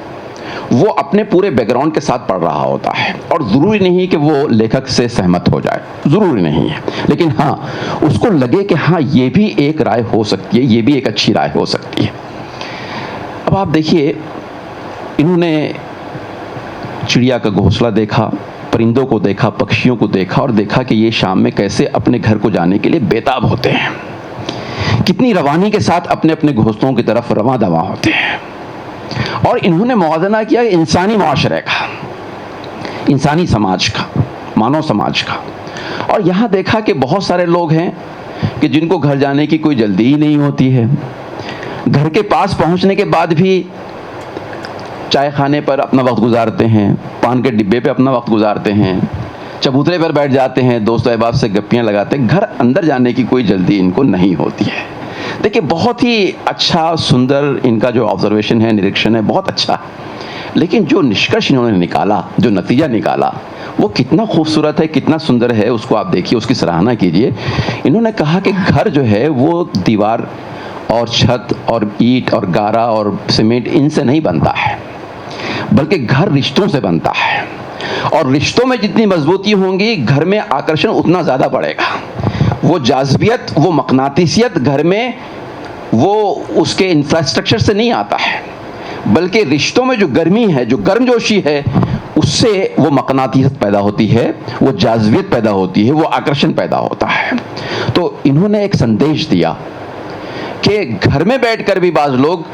वो अपने पूरे बैकग्राउंड के साथ पढ़ रहा होता है, और ज़रूरी नहीं कि वो लेखक से सहमत हो जाए, ज़रूरी नहीं है, लेकिन हाँ उसको लगे कि हाँ ये भी एक राय हो सकती है, ये भी एक अच्छी राय हो सकती है। अब आप देखिए, इन्होंने चिड़िया का घोंसला देखा, परिंदों को देखा, पक्षियों को देखा, और देखा कि ये शाम में कैसे अपने घर को जाने के लिए बेताब होते हैं, कितनी रवानी के साथ अपने अपने घोंसलों की तरफ रवां दवा होते हैं। और इन्होंने मुआवजा किया इंसानी माशरे का, इंसानी समाज का, मानव समाज का। और यहाँ देखा कि बहुत सारे लोग हैं कि जिनको घर जाने की कोई जल्दी ही नहीं होती है, घर के पास पहुँचने के बाद भी चाय खाने पर अपना वक्त गुजारते हैं, पान के डिब्बे पे अपना वक्त गुजारते हैं, चबूतरे पर बैठ जाते हैं, दोस्त अहबाब से गप्पियाँ लगाते हैं, घर अंदर जाने की कोई जल्दी इनको नहीं होती है। देखिए, बहुत ही अच्छा, सुंदर इनका जो ऑब्जर्वेशन है, निरीक्षण है, बहुत अच्छा। लेकिन जो निष्कर्ष इन्होंने निकाला, जो नतीजा निकाला, वो कितना खूबसूरत है, कितना सुंदर है, उसको आप देखिए, उसकी सराहना कीजिए। इन्होंने कहा कि घर जो है वो दीवार और छत और ईंट और गारा और सीमेंट इनसे नहीं बनता है, बल्कि घर रिश्तों से बनता है। और रिश्तों में जितनी मजबूती होंगी, घर में आकर्षण उतना ज़्यादा बढ़ेगा। वो जाज़बियत, वो मकनातीसियत घर में वो उसके इंफ्रास्ट्रक्चर से नहीं आता है, बल्कि रिश्तों में जो गर्मी है, जो गर्मजोशी है, उससे वो मकनातीसियत पैदा होती है, वो जाज़बियत पैदा होती है, वो आकर्षण पैदा होता है। तो इन्होंने एक संदेश दिया कि घर में बैठकर भी बाज़ लोग,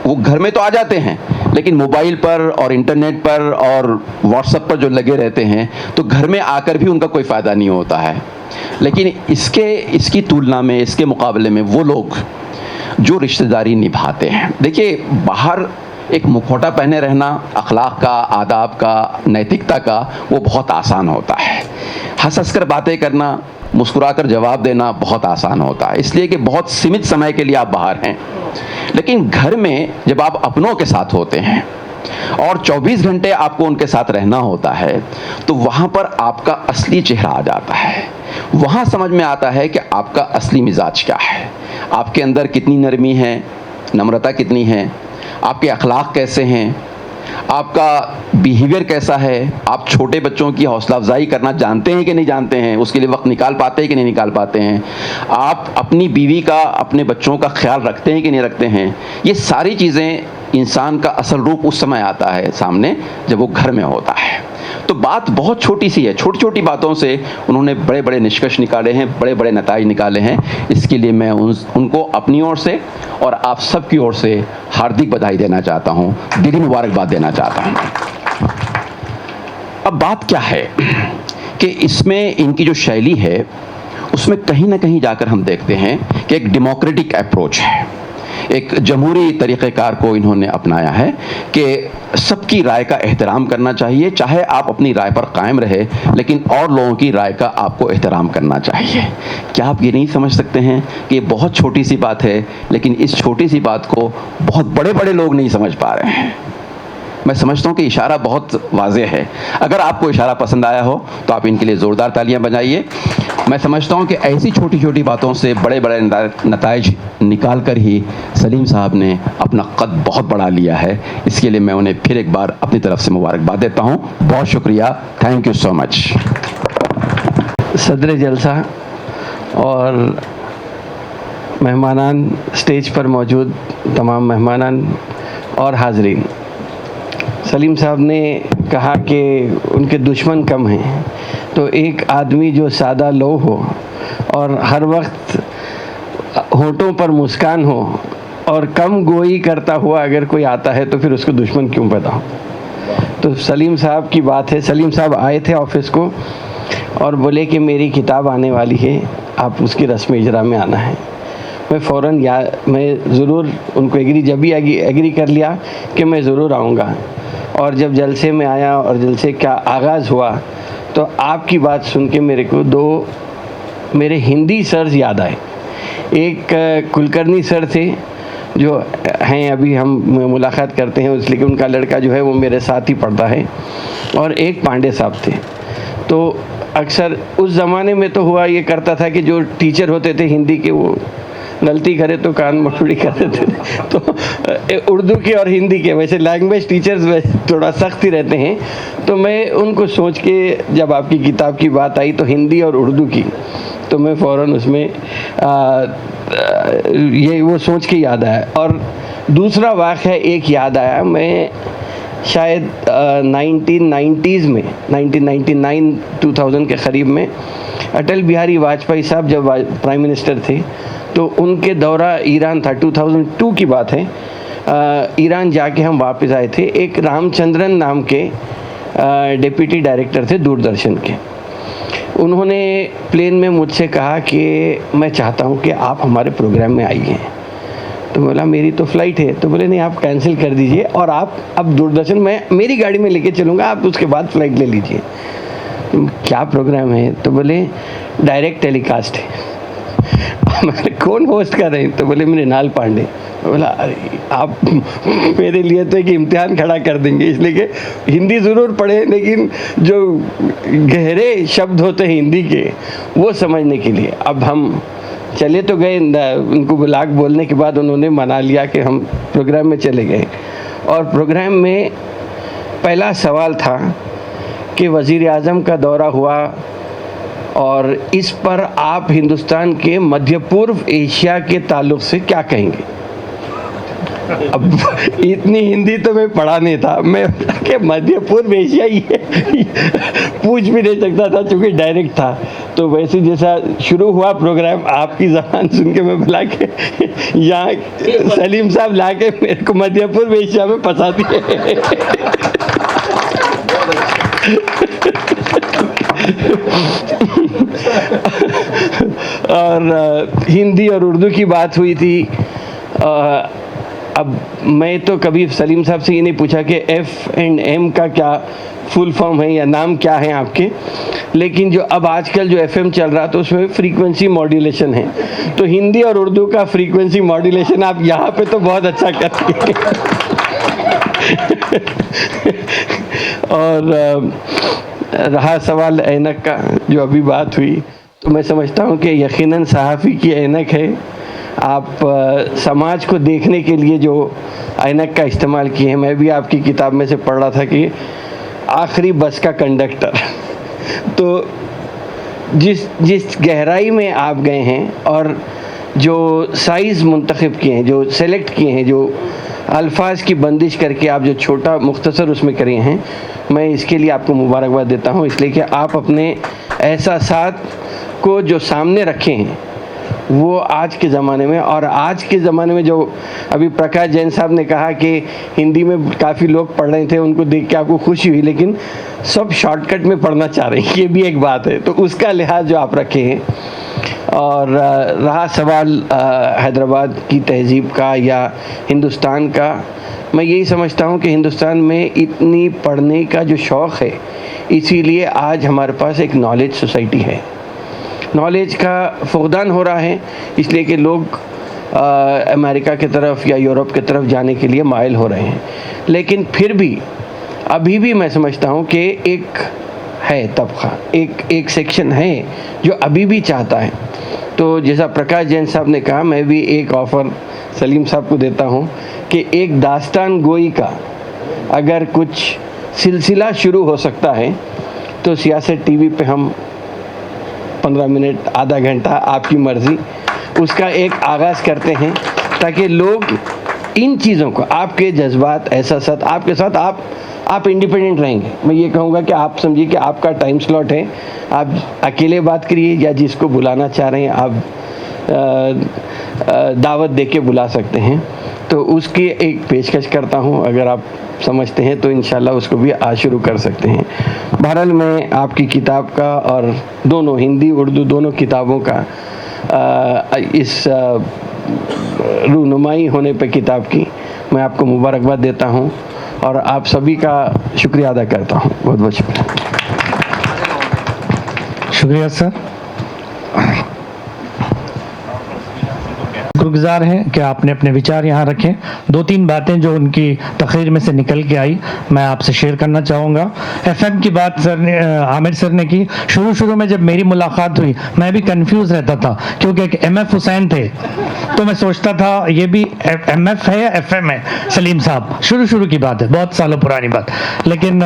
वो घर में तो आ जाते हैं, लेकिन मोबाइल पर और इंटरनेट पर और व्हाट्सएप पर जो लगे रहते हैं, तो घर में आकर भी उनका कोई फ़ायदा नहीं होता है। लेकिन इसकी तुलना में, इसके मुकाबले में वो लोग जो रिश्तेदारी निभाते हैं, देखिए बाहर एक मुखौटा पहने रहना अखलाक का, आदाब का, नैतिकता का, वो बहुत आसान होता है। हंस हंस कर बातें करना, मुस्कुराकर जवाब देना बहुत आसान होता है, इसलिए कि बहुत सीमित समय के लिए आप बाहर हैं। लेकिन घर में जब आप अपनों के साथ होते हैं और 24 घंटे आपको उनके साथ रहना होता है, तो वहाँ पर आपका असली चेहरा आ जाता है। वहाँ समझ में आता है कि आपका असली मिजाज क्या है, आपके अंदर कितनी नरमी है, नम्रता कितनी है, आपके अखलाक कैसे हैं, आपका बिहेवियर कैसा है, आप छोटे बच्चों की हौसला अफजाई करना जानते हैं कि नहीं जानते हैं, उसके लिए वक्त निकाल पाते हैं कि नहीं निकाल पाते हैं, आप अपनी बीवी का, अपने बच्चों का ख्याल रखते हैं कि नहीं रखते हैं। ये सारी चीज़ें, इंसान का असल रूप उस समय आता है सामने जब वो घर में होता है। तो बात बहुत छोटी सी है, छोटी छोटी बातों से उन्होंने बड़े बड़े निष्कर्ष निकाले हैं, बड़े बड़े नताइज निकाले हैं। इसके लिए मैं उनको अपनी ओर से और आप सब की ओर से हार्दिक बधाई देना चाहता हूँ, दिली मुबारकबाद देना चाहता हूँ। अब बात क्या है कि इसमें इनकी जो शैली है, उसमें कहीं ना कहीं जाकर हम देखते हैं कि एक डेमोक्रेटिक अप्रोच है, एक जमहूरी तरीक़ेकार को इन्होंने अपनाया है कि सबकी राय का एहतराम करना चाहिए, चाहे आप अपनी राय पर कायम रहे, लेकिन और लोगों की राय का आपको एहतराम करना चाहिए। क्या आप ये नहीं समझ सकते हैं कि ये बहुत छोटी सी बात है, लेकिन इस छोटी सी बात को बहुत बड़े बड़े लोग नहीं समझ पा रहे हैं। मैं समझता हूँ कि इशारा बहुत वाज़ेह है। अगर आपको इशारा पसंद आया हो तो आप इनके लिए ज़ोरदार तालियां बजाइए। मैं समझता हूँ कि ऐसी छोटी छोटी बातों से बड़े बड़े नताइज निकाल कर ही सलीम साहब ने अपना कद बहुत बढ़ा लिया है। इसके लिए मैं उन्हें फिर एक बार अपनी तरफ से मुबारकबाद देता हूँ। बहुत शुक्रिया, थैंक यू सो मच। सदर जलसा और मेहमानान, स्टेज पर मौजूद तमाम मेहमानान और हाजरीन, सलीम साहब ने कहा कि उनके दुश्मन कम हैं, तो एक आदमी जो सादा लो हो और हर वक्त होठों पर मुस्कान हो और कम गोई करता हुआ अगर कोई आता है तो फिर उसको दुश्मन क्यों पैदा हो। तो सलीम साहब की बात है। सलीम साहब आए थे ऑफिस को और बोले कि मेरी किताब आने वाली है, आप उसकी रस्म इजरा में आना है। मैं फ़ौरन मैं ज़रूर उनको जब भी एग्री कर लिया कि मैं ज़रूर आऊँगा। और जब जलसे में आया और जलसे का आगाज़ हुआ तो आपकी बात सुन के मेरे को 2 मेरे हिंदी सर्स याद आए। एक कुलकर्णी सर थे जो हैं, अभी हम मुलाकात करते हैं इसलिए उनका लड़का जो है वो मेरे साथ ही पढ़ता है, और एक पांडे साहब थे। तो अक्सर उस ज़माने में तो हुआ ये करता था कि जो टीचर होते थे हिंदी के वो गलती करे तो कान मटोड़ी कर देते थे। तो उर्दू के और हिंदी के वैसे लैंग्वेज टीचर्स थोड़ा सख्त ही रहते हैं। तो मैं उनको सोच के जब आपकी किताब की बात आई तो हिंदी और उर्दू की, तो मैं फ़ौरन उसमें ये वो सोच के याद आया। और दूसरा वाक़या एक याद आया, मैं शायद 1990s में 1999-2000 के करीब में अटल बिहारी वाजपेयी साहब जब प्राइम मिनिस्टर थे तो उनके दौरा ईरान था, 2002 की बात है। ईरान जाके हम वापस आए थे। एक रामचंद्रन नाम के डिप्टी डायरेक्टर थे दूरदर्शन के। उन्होंने प्लेन में मुझसे कहा कि मैं चाहता हूं कि आप हमारे प्रोग्राम में आइए। तो बोला मेरी तो फ़्लाइट है। तो बोले नहीं, आप कैंसिल कर दीजिए और आप अब दूरदर्शन में मेरी गाड़ी में लेके चलूँगा, आप उसके बाद फ़्लाइट ले लीजिए। क्या प्रोग्राम है? तो बोले डायरेक्ट टेलीकास्ट है। मैंने कौन होस्ट कर रहे हैं? तो बोले मृणाल पांडे। बोला अरे आप मेरे लिए तो एक इम्तिहान खड़ा कर देंगे, इसलिए कि हिंदी ज़रूर पढ़े लेकिन जो गहरे शब्द होते हैं हिंदी के वो समझने के लिए। अब हम चले तो गए, उनको बुलाक बोलने के बाद उन्होंने मना लिया कि हम प्रोग्राम में चले गए। और प्रोग्राम में पहला सवाल था कि वज़ीर आज़म का दौरा हुआ और इस पर आप हिंदुस्तान के मध्य पूर्व एशिया के ताल्लुक़ से क्या कहेंगे। अब इतनी हिंदी तो मैं पढ़ा नहीं था, मैं कि मध्य पूर्व एशिया ही है पूछ भी नहीं सकता था चूँकि डायरेक्ट था। तो वैसे जैसा शुरू हुआ प्रोग्राम, आपकी ज़बान सुन के मैं बुला के यहाँ सलीम साहब ला के मेरे को मध्य पूर्व एशिया में फंसा दिए। और हिंदी और उर्दू की बात हुई थी। अब मैं तो कभी सलीम साहब से ये नहीं पूछा कि F&M का क्या फुल फॉर्म है या नाम क्या है आपके, लेकिन जो अब आजकल जो FM चल रहा तो उसमें फ्रीक्वेंसी मॉड्यूलेशन है। तो हिंदी और उर्दू का फ्रीक्वेंसी मॉड्यूलेशन आप यहाँ पे तो बहुत अच्छा करते हैं। और रहा सवाल ऐनक का जो अभी बात हुई, तो मैं समझता हूँ कि यकीनन सहाफ़ी की ऐनक है। आप समाज को देखने के लिए जो ऐनक का इस्तेमाल किए हैं, मैं भी आपकी किताब में से पढ़ रहा था कि आखिरी बस का कंडक्टर। तो जिस गहराई में आप गए हैं और जो साइज़ मुंतखब किए हैं, जो सेलेक्ट किए हैं, जो अल्फाज की बंदिश करके आप जो छोटा मुख्तसर उसमें करे हैं, मैं इसके लिए आपको मुबारकबाद देता हूँ। इसलिए कि आप अपने एहसासात को जो सामने रखे हैं वो आज के ज़माने में, और आज के ज़माने में जो अभी प्रकाश जैन साहब ने कहा कि हिंदी में काफ़ी लोग पढ़ रहे थे, उनको देख के आपको खुशी हुई, लेकिन सब शॉर्टकट में पढ़ना चाह रहे हैं, ये भी एक बात है। तो उसका लिहाज जो आप रखे हैं। और रहा सवाल हैदराबाद की तहज़ीब का या हिंदुस्तान का, मैं यही समझता हूँ कि हिंदुस्तान में इतनी पढ़ने का जो शौक़ है, इसीलिए आज हमारे पास एक नॉलेज सोसाइटी है। नॉलेज का फुक़दान हो रहा है इसलिए कि लोग अमेरिका की तरफ या यूरोप की तरफ जाने के लिए माइल हो रहे हैं। लेकिन फिर भी अभी भी मैं समझता हूँ कि एक है तबका, एक सेक्शन है जो अभी भी चाहता है। तो जैसा प्रकाश जैन साहब ने कहा, मैं भी एक ऑफ़र सलीम साहब को देता हूँ कि एक दास्तान गोई का अगर कुछ सिलसिला शुरू हो सकता है तो सियासत टीवी पे हम 15 मिनट, आधा घंटा, आपकी मर्ज़ी, उसका एक आगाज़ करते हैं ताकि लोग इन चीज़ों को, आपके जज्बात, एहसासात, आपके साथ आप इंडिपेंडेंट रहेंगे। मैं ये कहूँगा कि आप समझिए कि आपका टाइम स्लॉट है, आप अकेले बात करिए या जिसको बुलाना चाह रहे हैं आप दावत दे के बुला सकते हैं। तो उसकी एक पेशकश करता हूँ, अगर आप समझते हैं तो इंशाल्लाह उसको भी आज शुरू कर सकते हैं। बहरहाल मैं आपकी किताब का और दोनों हिंदी उर्दू दोनों किताबों का इस रूनुमाई होने पे किताब की मैं आपको मुबारकबाद देता हूँ और आप सभी का शुक्रिया अदा करता हूँ। बहुत बहुत शुक्रिया। शुक्रिया सर। शुक्रगुजार हैं कि आपने अपने विचार यहाँ रखे। 2-3 बातें जो उनकी तकरीर में से निकल के आई मैं आपसे शेयर करना चाहूँगा। एफएम की बात सर ने आमिर सर ने की। शुरू में जब मेरी मुलाकात हुई मैं भी कंफ्यूज रहता था क्योंकि एक एमएफ हुसैन थे तो मैं सोचता था ये भी एमएफ है या एफएम है सलीम साहब। शुरू की बात है, बहुत सालों पुरानी बात। लेकिन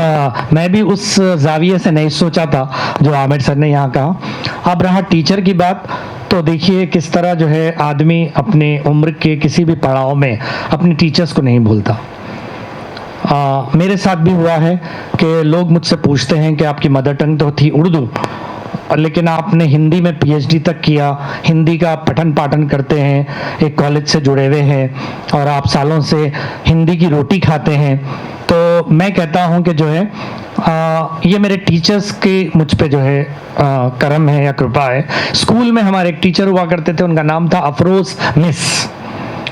मैं भी उस जाविये से नहीं सोचा था जो आमिर सर ने यहाँ कहा। अब रहा टीचर की बात, तो देखिए किस तरह जो है आदमी अपने उम्र के किसी भी पड़ाव में अपने टीचर्स को नहीं भूलता। मेरे साथ भी हुआ है कि लोग मुझसे पूछते हैं कि आपकी मदर टंग तो थी उर्दू लेकिन आपने हिंदी में पीएचडी तक किया, हिंदी का पठन पाठन करते हैं, एक कॉलेज से जुड़े हुए हैं और आप सालों से हिंदी की रोटी खाते हैं। तो मैं कहता हूं कि जो है ये मेरे टीचर्स के मुझ पे जो है करम है या कृपा है। स्कूल में हमारे एक टीचर हुआ करते थे, उनका नाम था अफरोज मिस।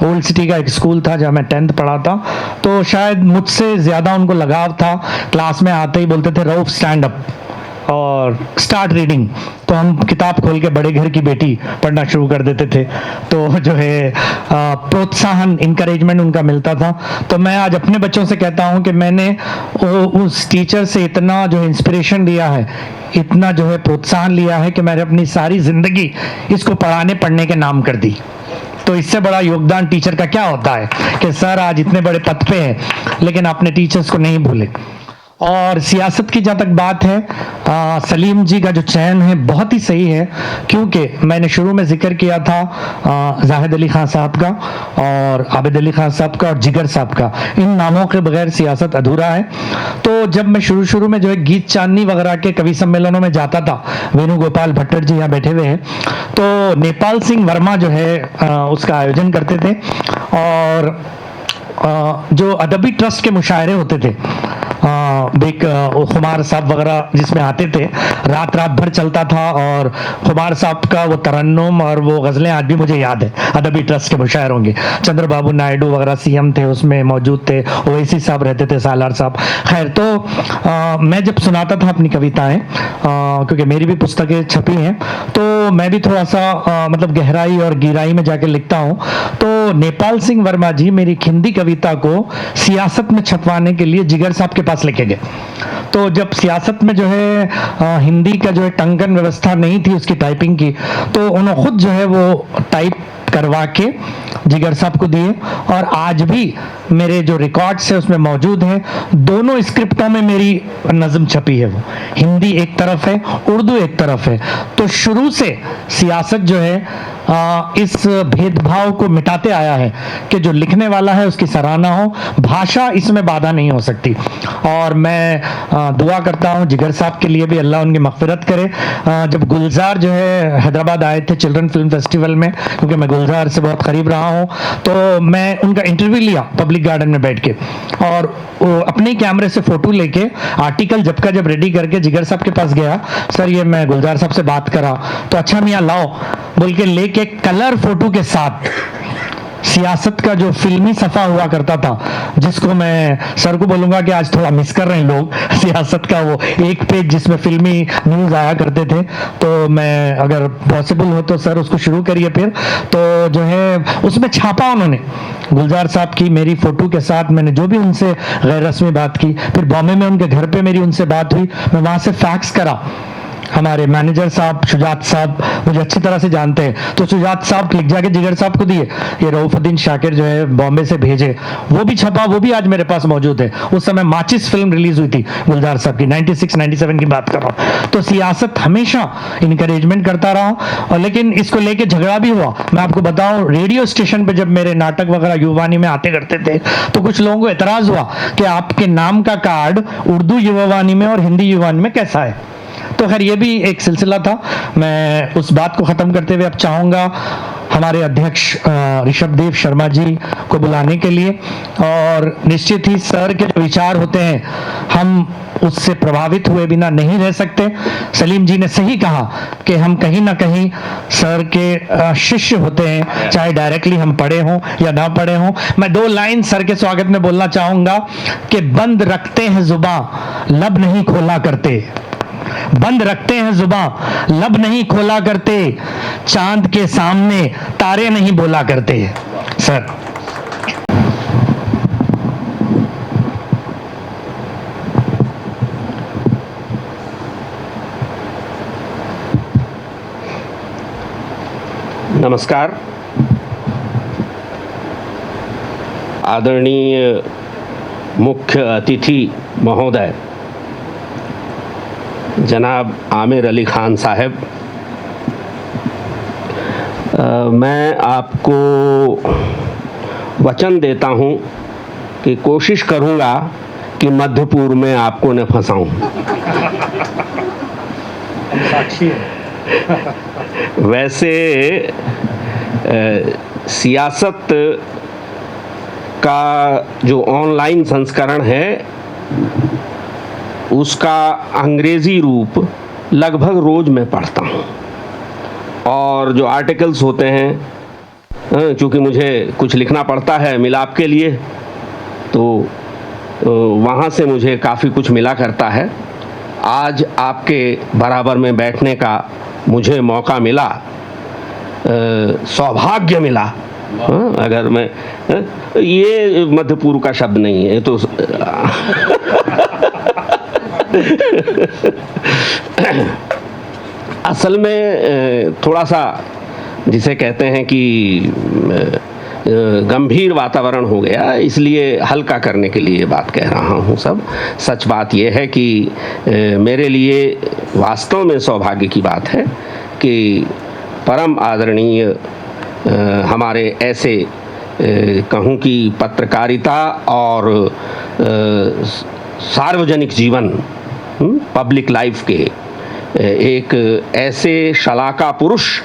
ओल्ड सिटी का एक स्कूल था जहाँ मैं 10th पढ़ा था, तो शायद मुझसे ज़्यादा उनको लगाव था। क्लास में आते ही बोलते थे रऊफ स्टैंड अप और स्टार्ट रीडिंग, तो हम किताब खोल के बड़े घर की बेटी पढ़ना शुरू कर देते थे। तो जो है प्रोत्साहन, इनकरेजमेंट उनका मिलता था। तो मैं आज अपने बच्चों से कहता हूं कि मैंने उस टीचर से इतना जो इंस्पिरेशन लिया है, इतना जो है प्रोत्साहन लिया है कि मैंने अपनी सारी जिंदगी इसको पढ़ाने पढ़ने के नाम कर दी। तो इससे बड़ा योगदान टीचर का क्या होता है कि सर आज इतने बड़े पद पे हैं लेकिन अपने टीचर्स को नहीं भूले। और सियासत की जहाँ तक बात है, सलीम जी का जो चयन है बहुत ही सही है, क्योंकि मैंने शुरू में जिक्र किया था जाहिद अली खान साहब का और आबिद अली खान साहब का और जिगर साहब का। इन नामों के बगैर सियासत अधूरा है। तो जब मैं शुरू में जो है गीत चांदनी वगैरह के कवि सम्मेलनों में जाता था, वेणुगोपाल भट्टर जी यहाँ बैठे हुए हैं, तो नेपाल सिंह वर्मा जो है उसका आयोजन करते थे और जो अदबी ट्रस्ट के मुशायरे होते थे, खुमार साहब वगैरह जिसमें आते थे, रात भर चलता था। और खुमार साहब का वो तरन्नुम और वो गज़लें आज भी मुझे याद है अदबी ट्रस्ट के मुशायरों के। चंद्रबाबू नायडू वगैरह सीएम थे, उसमें मौजूद थे, ओवैसी साहब रहते थे, सालार साहब। खैर, तो मैं जब सुनाता था अपनी कविताएं, क्योंकि मेरी भी पुस्तकें छपी हैं, तो मैं भी थोड़ा सा मतलब गहराई और गहराई में जाके लिखता हूँ। तो नेपाल सिंह वर्मा जी मेरी हिंदी कविता को सियासत में छपवाने के लिए जिगर साहब के पास लेके गए। तो जब सियासत में जो है हिंदी का जो है टंकन व्यवस्था नहीं थी उसकी टाइपिंग की, तो उन्होंने खुद जो है वो टाइप करवा के जिगर साहब को दिए और आज भी मेरे जो रिकॉर्ड्स है उसमें मौजूद है। दोनों स्क्रिप्टों में मेरी नज़म छपी है, वो हिंदी एक तरफ है, उर्दू एक तरफ है। तो शुरू से सियासत जो है इस भेदभाव को मिटाते आया है कि जो लिखने वाला है उसकी सराहना हो, भाषा इसमें बाधा नहीं हो सकती। और मैं दुआ करता हूँ जिगर साहब के लिए भी, अल्लाह उनकी मग़फ़िरत करे। जब गुलजार जो है हैदराबाद आए थे चिल्ड्रन फिल्म फेस्टिवल में, क्योंकि मैं गुलजार से बहुत करीब रहा हूँ, तो मैं उनका इंटरव्यू लिया पब्लिक गार्डन में बैठ के और अपने कैमरे से फोटो लेके आर्टिकल जब रेडी करके जिगर साहब के पास गया। सर ये मैं गुलजार साहब से बात करा, तो अच्छा मियाँ लाओ बोल के लेके कलर फोटो के साथ सियासत का जो फिल्मी सफ़ा हुआ करता था, जिसको मैं सर को बोलूँगा कि आज थोड़ा मिस कर रहे हैं लोग, सियासत का वो एक पेज जिसमें फिल्मी न्यूज़ आया करते थे। तो मैं अगर पॉसिबल हो तो सर उसको शुरू करिए फिर। तो जो है उसमें छापा उन्होंने गुलजार साहब की मेरी फ़ोटो के साथ। मैंने जो भी उनसे गैर रस्मी बात की, फिर बॉम्बे में उनके घर पर मेरी उनसे बात हुई, मैं वहाँ से फैक्स करा। हमारे मैनेजर साहब शुजात साहब मुझे अच्छी तरह से जानते हैं, तो शुजात साहब लिख जाके जिगर साहब को दिए, ये रऊफुद्दीन शाकिर जो है बॉम्बे से भेजे, वो भी छपा, वो भी आज मेरे पास मौजूद है। उस समय माचिस फिल्म रिलीज हुई थी गुलजार साहब की, 96-97 की बात कर रहा हूँ। तो सियासत हमेशा इनकरेजमेंट करता रहा, और लेकिन इसको लेके झगड़ा भी हुआ। मैं आपको बताऊं, रेडियो स्टेशन पे जब मेरे नाटक वगैरह युवावाणी में आते करते थे, तो कुछ लोगों को एतराज हुआ कि आपके नाम का कार्ड उर्दू युवावाणी में और हिंदी युवावाणी में कैसा है। तो खैर ये भी एक सिलसिला था। मैं उस बात को ख़त्म करते हुए अब चाहूँगा हमारे अध्यक्ष ऋषभदेव शर्मा जी को बुलाने के लिए, और निश्चित ही सर के जो विचार होते हैं हम उससे प्रभावित हुए बिना नहीं रह सकते। सलीम जी ने सही कहा कि हम कहीं ना कहीं सर के शिष्य होते हैं, चाहे डायरेक्टली हम पढ़े हों या ना पढ़े हों। मैं 2 लाइन सर के स्वागत में बोलना चाहूंगा कि बंद रखते हैं जुबां, लब नहीं खोला करते। बंद रखते हैं जुबां, लब नहीं खोला करते, चांद के सामने तारे नहीं बोला करते। सर नमस्कार। आदरणीय मुख्य अतिथि महोदय जनाब आमिर अली खान साहब, मैं आपको वचन देता हूं कि कोशिश करूंगा कि मध्य पूर्व में आपको न फंसाऊं। साक्षी वैसे सियासत का जो ऑनलाइन संस्करण है उसका अंग्रेज़ी रूप लगभग रोज़ मैं पढ़ता हूँ, और जो आर्टिकल्स होते हैं, चूँकि मुझे कुछ लिखना पड़ता है मिलाप के लिए, तो वहाँ से मुझे काफ़ी कुछ मिला करता है। आज आपके बराबर में बैठने का मुझे मौका मिला, सौभाग्य मिला। अगर मैं ये मध्य पूर्व का शब्द नहीं है तो असल में थोड़ा सा जिसे कहते हैं कि गंभीर वातावरण हो गया, इसलिए हल्का करने के लिए बात कह रहा हूँ। सब सच बात यह है कि मेरे लिए वास्तव में सौभाग्य की बात है कि परम आदरणीय हमारे ऐसे कहूँ कि पत्रकारिता और सार्वजनिक जीवन, पब्लिक लाइफ के एक ऐसे शलाका पुरुष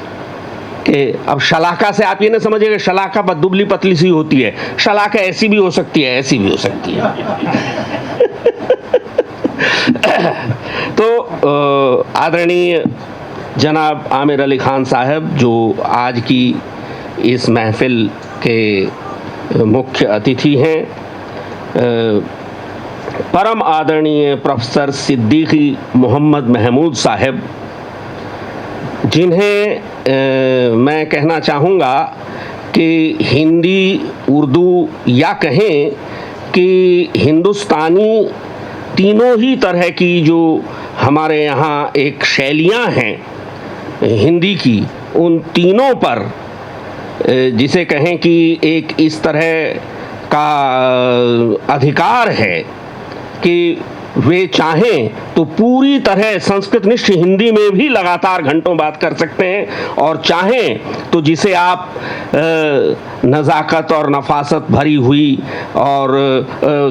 के, अब शलाका से आप ये ना समझिएगा शलाका दुबली पतली सी होती है, शलाका ऐसी भी हो सकती है, ऐसी भी हो सकती है। तो आदरणीय जनाब आमिर अली खान साहब जो आज की इस महफिल के मुख्य अतिथि हैं, परम आदरणीय प्रोफेसर सिद्दीकी मोहम्मद महमूद साहब, जिन्हें मैं कहना चाहूँगा कि हिंदी, उर्दू या कहें कि हिंदुस्तानी तीनों ही तरह की जो हमारे यहाँ एक शैलियाँ हैं हिंदी की, उन तीनों पर जिसे कहें कि एक इस तरह का अधिकार है कि वे चाहें तो पूरी तरह संस्कृतनिष्ठ हिंदी में भी लगातार घंटों बात कर सकते हैं, और चाहें तो जिसे आप नज़ाकत और नफासत भरी हुई और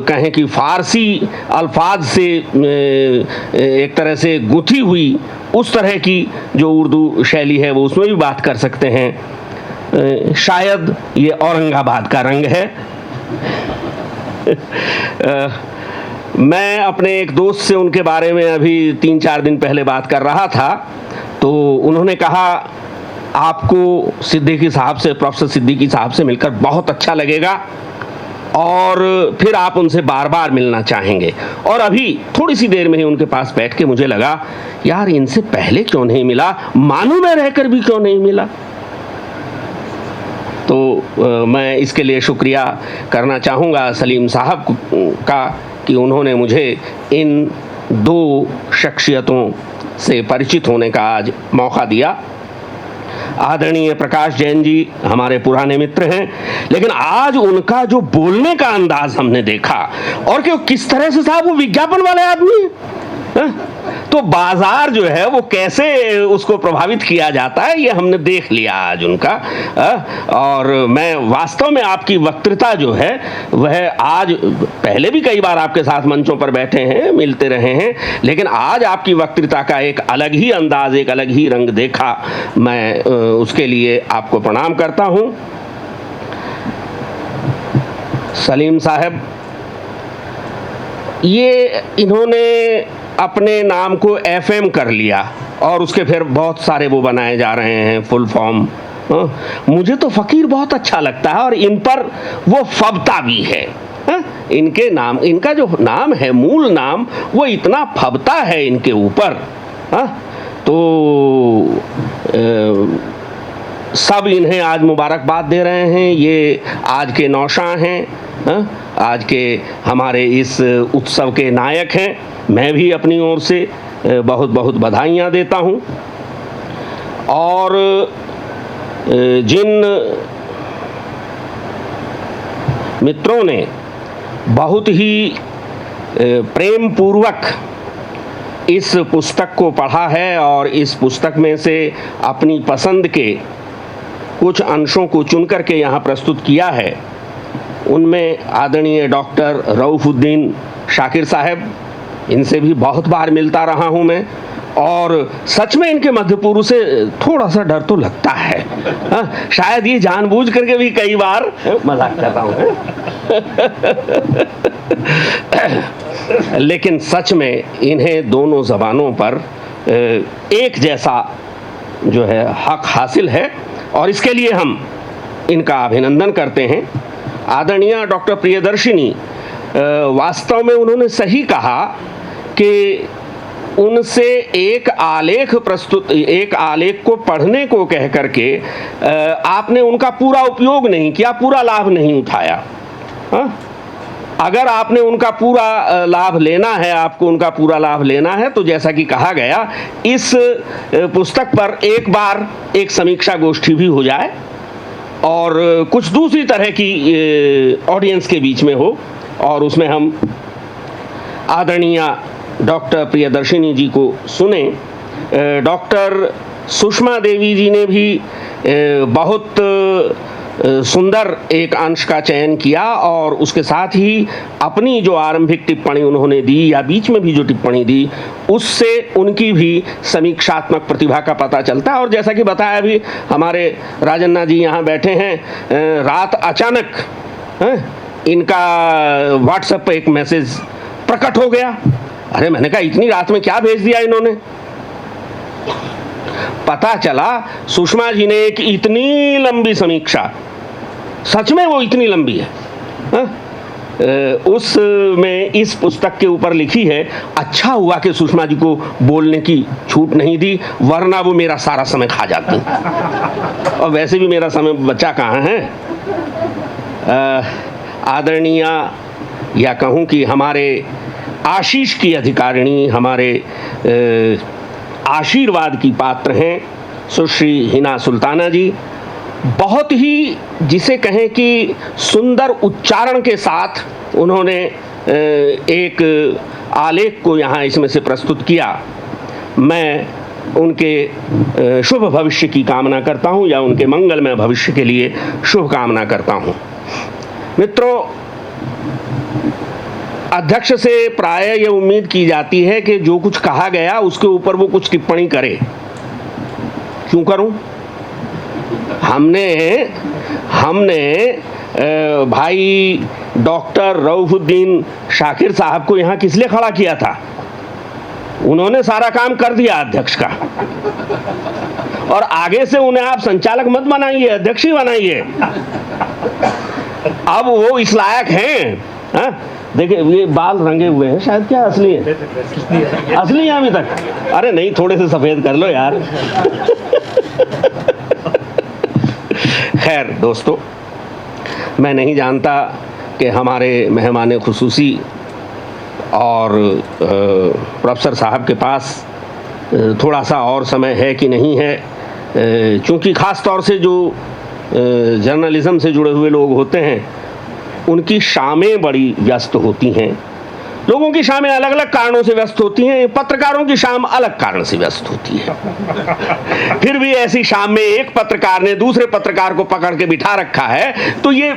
कहें कि फ़ारसी अल्फाज से एक तरह से गुथी हुई उस तरह की जो उर्दू शैली है वो उसमें भी बात कर सकते हैं। शायद ये औरंगाबाद का रंग है। मैं अपने एक दोस्त से उनके बारे में अभी 3-4 दिन पहले बात कर रहा था, तो उन्होंने कहा आपको सिद्दीकी साहब से, प्रोफेसर सिद्दीकी साहब से मिलकर बहुत अच्छा लगेगा और फिर आप उनसे बार बार मिलना चाहेंगे। और अभी थोड़ी सी देर में ही उनके पास बैठ के मुझे लगा यार इनसे पहले क्यों नहीं मिला, मानू में रहकर भी क्यों नहीं मिला। तो मैं इसके लिए शुक्रिया करना चाहूँगा सलीम साहब का कि उन्होंने मुझे इन 2 शख्सियतों से परिचित होने का आज मौका दिया। आदरणीय प्रकाश जैन जी हमारे पुराने मित्र हैं, लेकिन आज उनका जो बोलने का अंदाज हमने देखा और कि किस तरह से साहब वो विज्ञापन वाले आदमी हैं, तो बाजार जो है वो कैसे उसको प्रभावित किया जाता है ये हमने देख लिया आज उनका। और मैं वास्तव में आपकी वक्तृता जो है वह आज, पहले भी कई बार आपके साथ मंचों पर बैठे हैं, मिलते रहे हैं, लेकिन आज आपकी वक्तृता का एक अलग ही अंदाज, एक अलग ही रंग देखा। मैं उसके लिए आपको प्रणाम करता हूं। सलीम साहब, ये इन्होंने अपने नाम को एफएम कर लिया और उसके फिर बहुत सारे वो बनाए जा रहे हैं फुल फॉर्म। मुझे तो फ़कीर बहुत अच्छा लगता है और इन पर वो फबता भी है। इनके नाम, इनका जो नाम है, मूल नाम, वो इतना फबता है इनके ऊपर। तो सब इन्हें आज मुबारकबाद दे रहे हैं। ये आज के नौशां हैं, आज के हमारे इस उत्सव के नायक हैं। मैं भी अपनी ओर से बहुत बहुत बधाइयाँ देता हूँ। और जिन मित्रों ने बहुत ही प्रेम पूर्वक इस पुस्तक को पढ़ा है और इस पुस्तक में से अपनी पसंद के कुछ अंशों को चुन करके यहाँ प्रस्तुत किया है, उनमें आदरणीय डॉक्टर रऊफुद्दीन शाकिर साहब, इनसे भी बहुत बार मिलता रहा हूँ मैं, और सच में इनके मध्य पूर्व से थोड़ा सा डर तो लगता है। शायद ये जानबूझ करके भी कई बार, मजाक कर रहा हूँ, लेकिन सच में इन्हें दोनों ज़बानों पर एक जैसा जो है हक हासिल है और इसके लिए हम इनका अभिनंदन करते हैं। आदरणीय डॉक्टर प्रियदर्शिनी, वास्तव में उन्होंने सही कहा कि उनसे एक आलेख को पढ़ने को कह करके आपने उनका पूरा उपयोग नहीं किया, पूरा लाभ नहीं उठाया। अगर आपने उनका पूरा लाभ लेना है, आपको उनका पूरा लाभ लेना है, तो जैसा कि कहा गया, इस पुस्तक पर एक बार एक समीक्षा गोष्ठी भी हो जाए और कुछ दूसरी तरह की ऑडियंस के बीच में हो, और उसमें हम आदरणीय डॉक्टर प्रियदर्शिनी जी को सुने। डॉक्टर सुषमा देवी जी ने भी बहुत सुंदर एक अंश का चयन किया और उसके साथ ही अपनी जो आरंभिक टिप्पणी उन्होंने दी या बीच में भी जो टिप्पणी दी, उससे उनकी भी समीक्षात्मक प्रतिभा का पता चलता है। और जैसा कि बताया भी, हमारे राजन्ना जी यहाँ बैठे हैं, रात अचानक इनका व्हाट्सएप पे एक मैसेज प्रकट हो गया। अरे मैंने कहा इतनी रात में क्या भेज दिया इन्होंने। पता चला सुषमा जी ने एक इतनी लंबी समीक्षा, सच में वो इतनी लंबी है, उसमें इस पुस्तक के ऊपर लिखी है। अच्छा हुआ कि सुषमा जी को बोलने की छूट नहीं दी, वरना वो मेरा सारा समय खा जाती, और वैसे भी मेरा समय बचा कहाँ है। आदरणीय, या कहूँ कि हमारे आशीष की अधिकारिणी, हमारे आशीर्वाद की पात्र हैं सुश्री हिना सुल्ताना जी। बहुत ही, जिसे कहें कि सुंदर उच्चारण के साथ उन्होंने एक आलेख को यहाँ इसमें से प्रस्तुत किया। मैं उनके शुभ भविष्य की कामना करता हूँ, या उनके मंगलमय भविष्य के लिए शुभ कामना करता हूँ। मित्रों, अध्यक्ष से प्राय ये उम्मीद की जाती है कि जो कुछ कहा गया उसके ऊपर वो कुछ टिप्पणी करे। क्यों करूं? हमने भाई डॉक्टर रऊफुद्दीन शाकिर साहब को यहाँ किस लिए खड़ा किया था? उन्होंने सारा काम कर दिया अध्यक्ष का, और आगे से उन्हें आप संचालक मत बनाइए, अध्यक्ष ही बनाइए। अब वो इस लायक हैं। देखिए ये बाल रंगे हुए हैं, शायद क्या असली है? असली है अभी तक? अरे नहीं, थोड़े से सफेद कर लो यार। खैर दोस्तों, मैं नहीं जानता कि हमारे मेहमान खुसूसी और प्रोफेसर साहब के पास थोड़ा सा और समय है कि नहीं है, क्योंकि ख़ास तौर से जो जर्नलिज्म से जुड़े हुए लोग होते हैं उनकी शामें बड़ी व्यस्त होती हैं। लोगों की शामें अलग अलग कारणों से व्यस्त होती हैं, पत्रकारों की शाम अलग कारण से व्यस्त होती है। फिर भी ऐसी शाम में एक पत्रकार ने दूसरे पत्रकार को पकड़ के बिठा रखा है, तो ये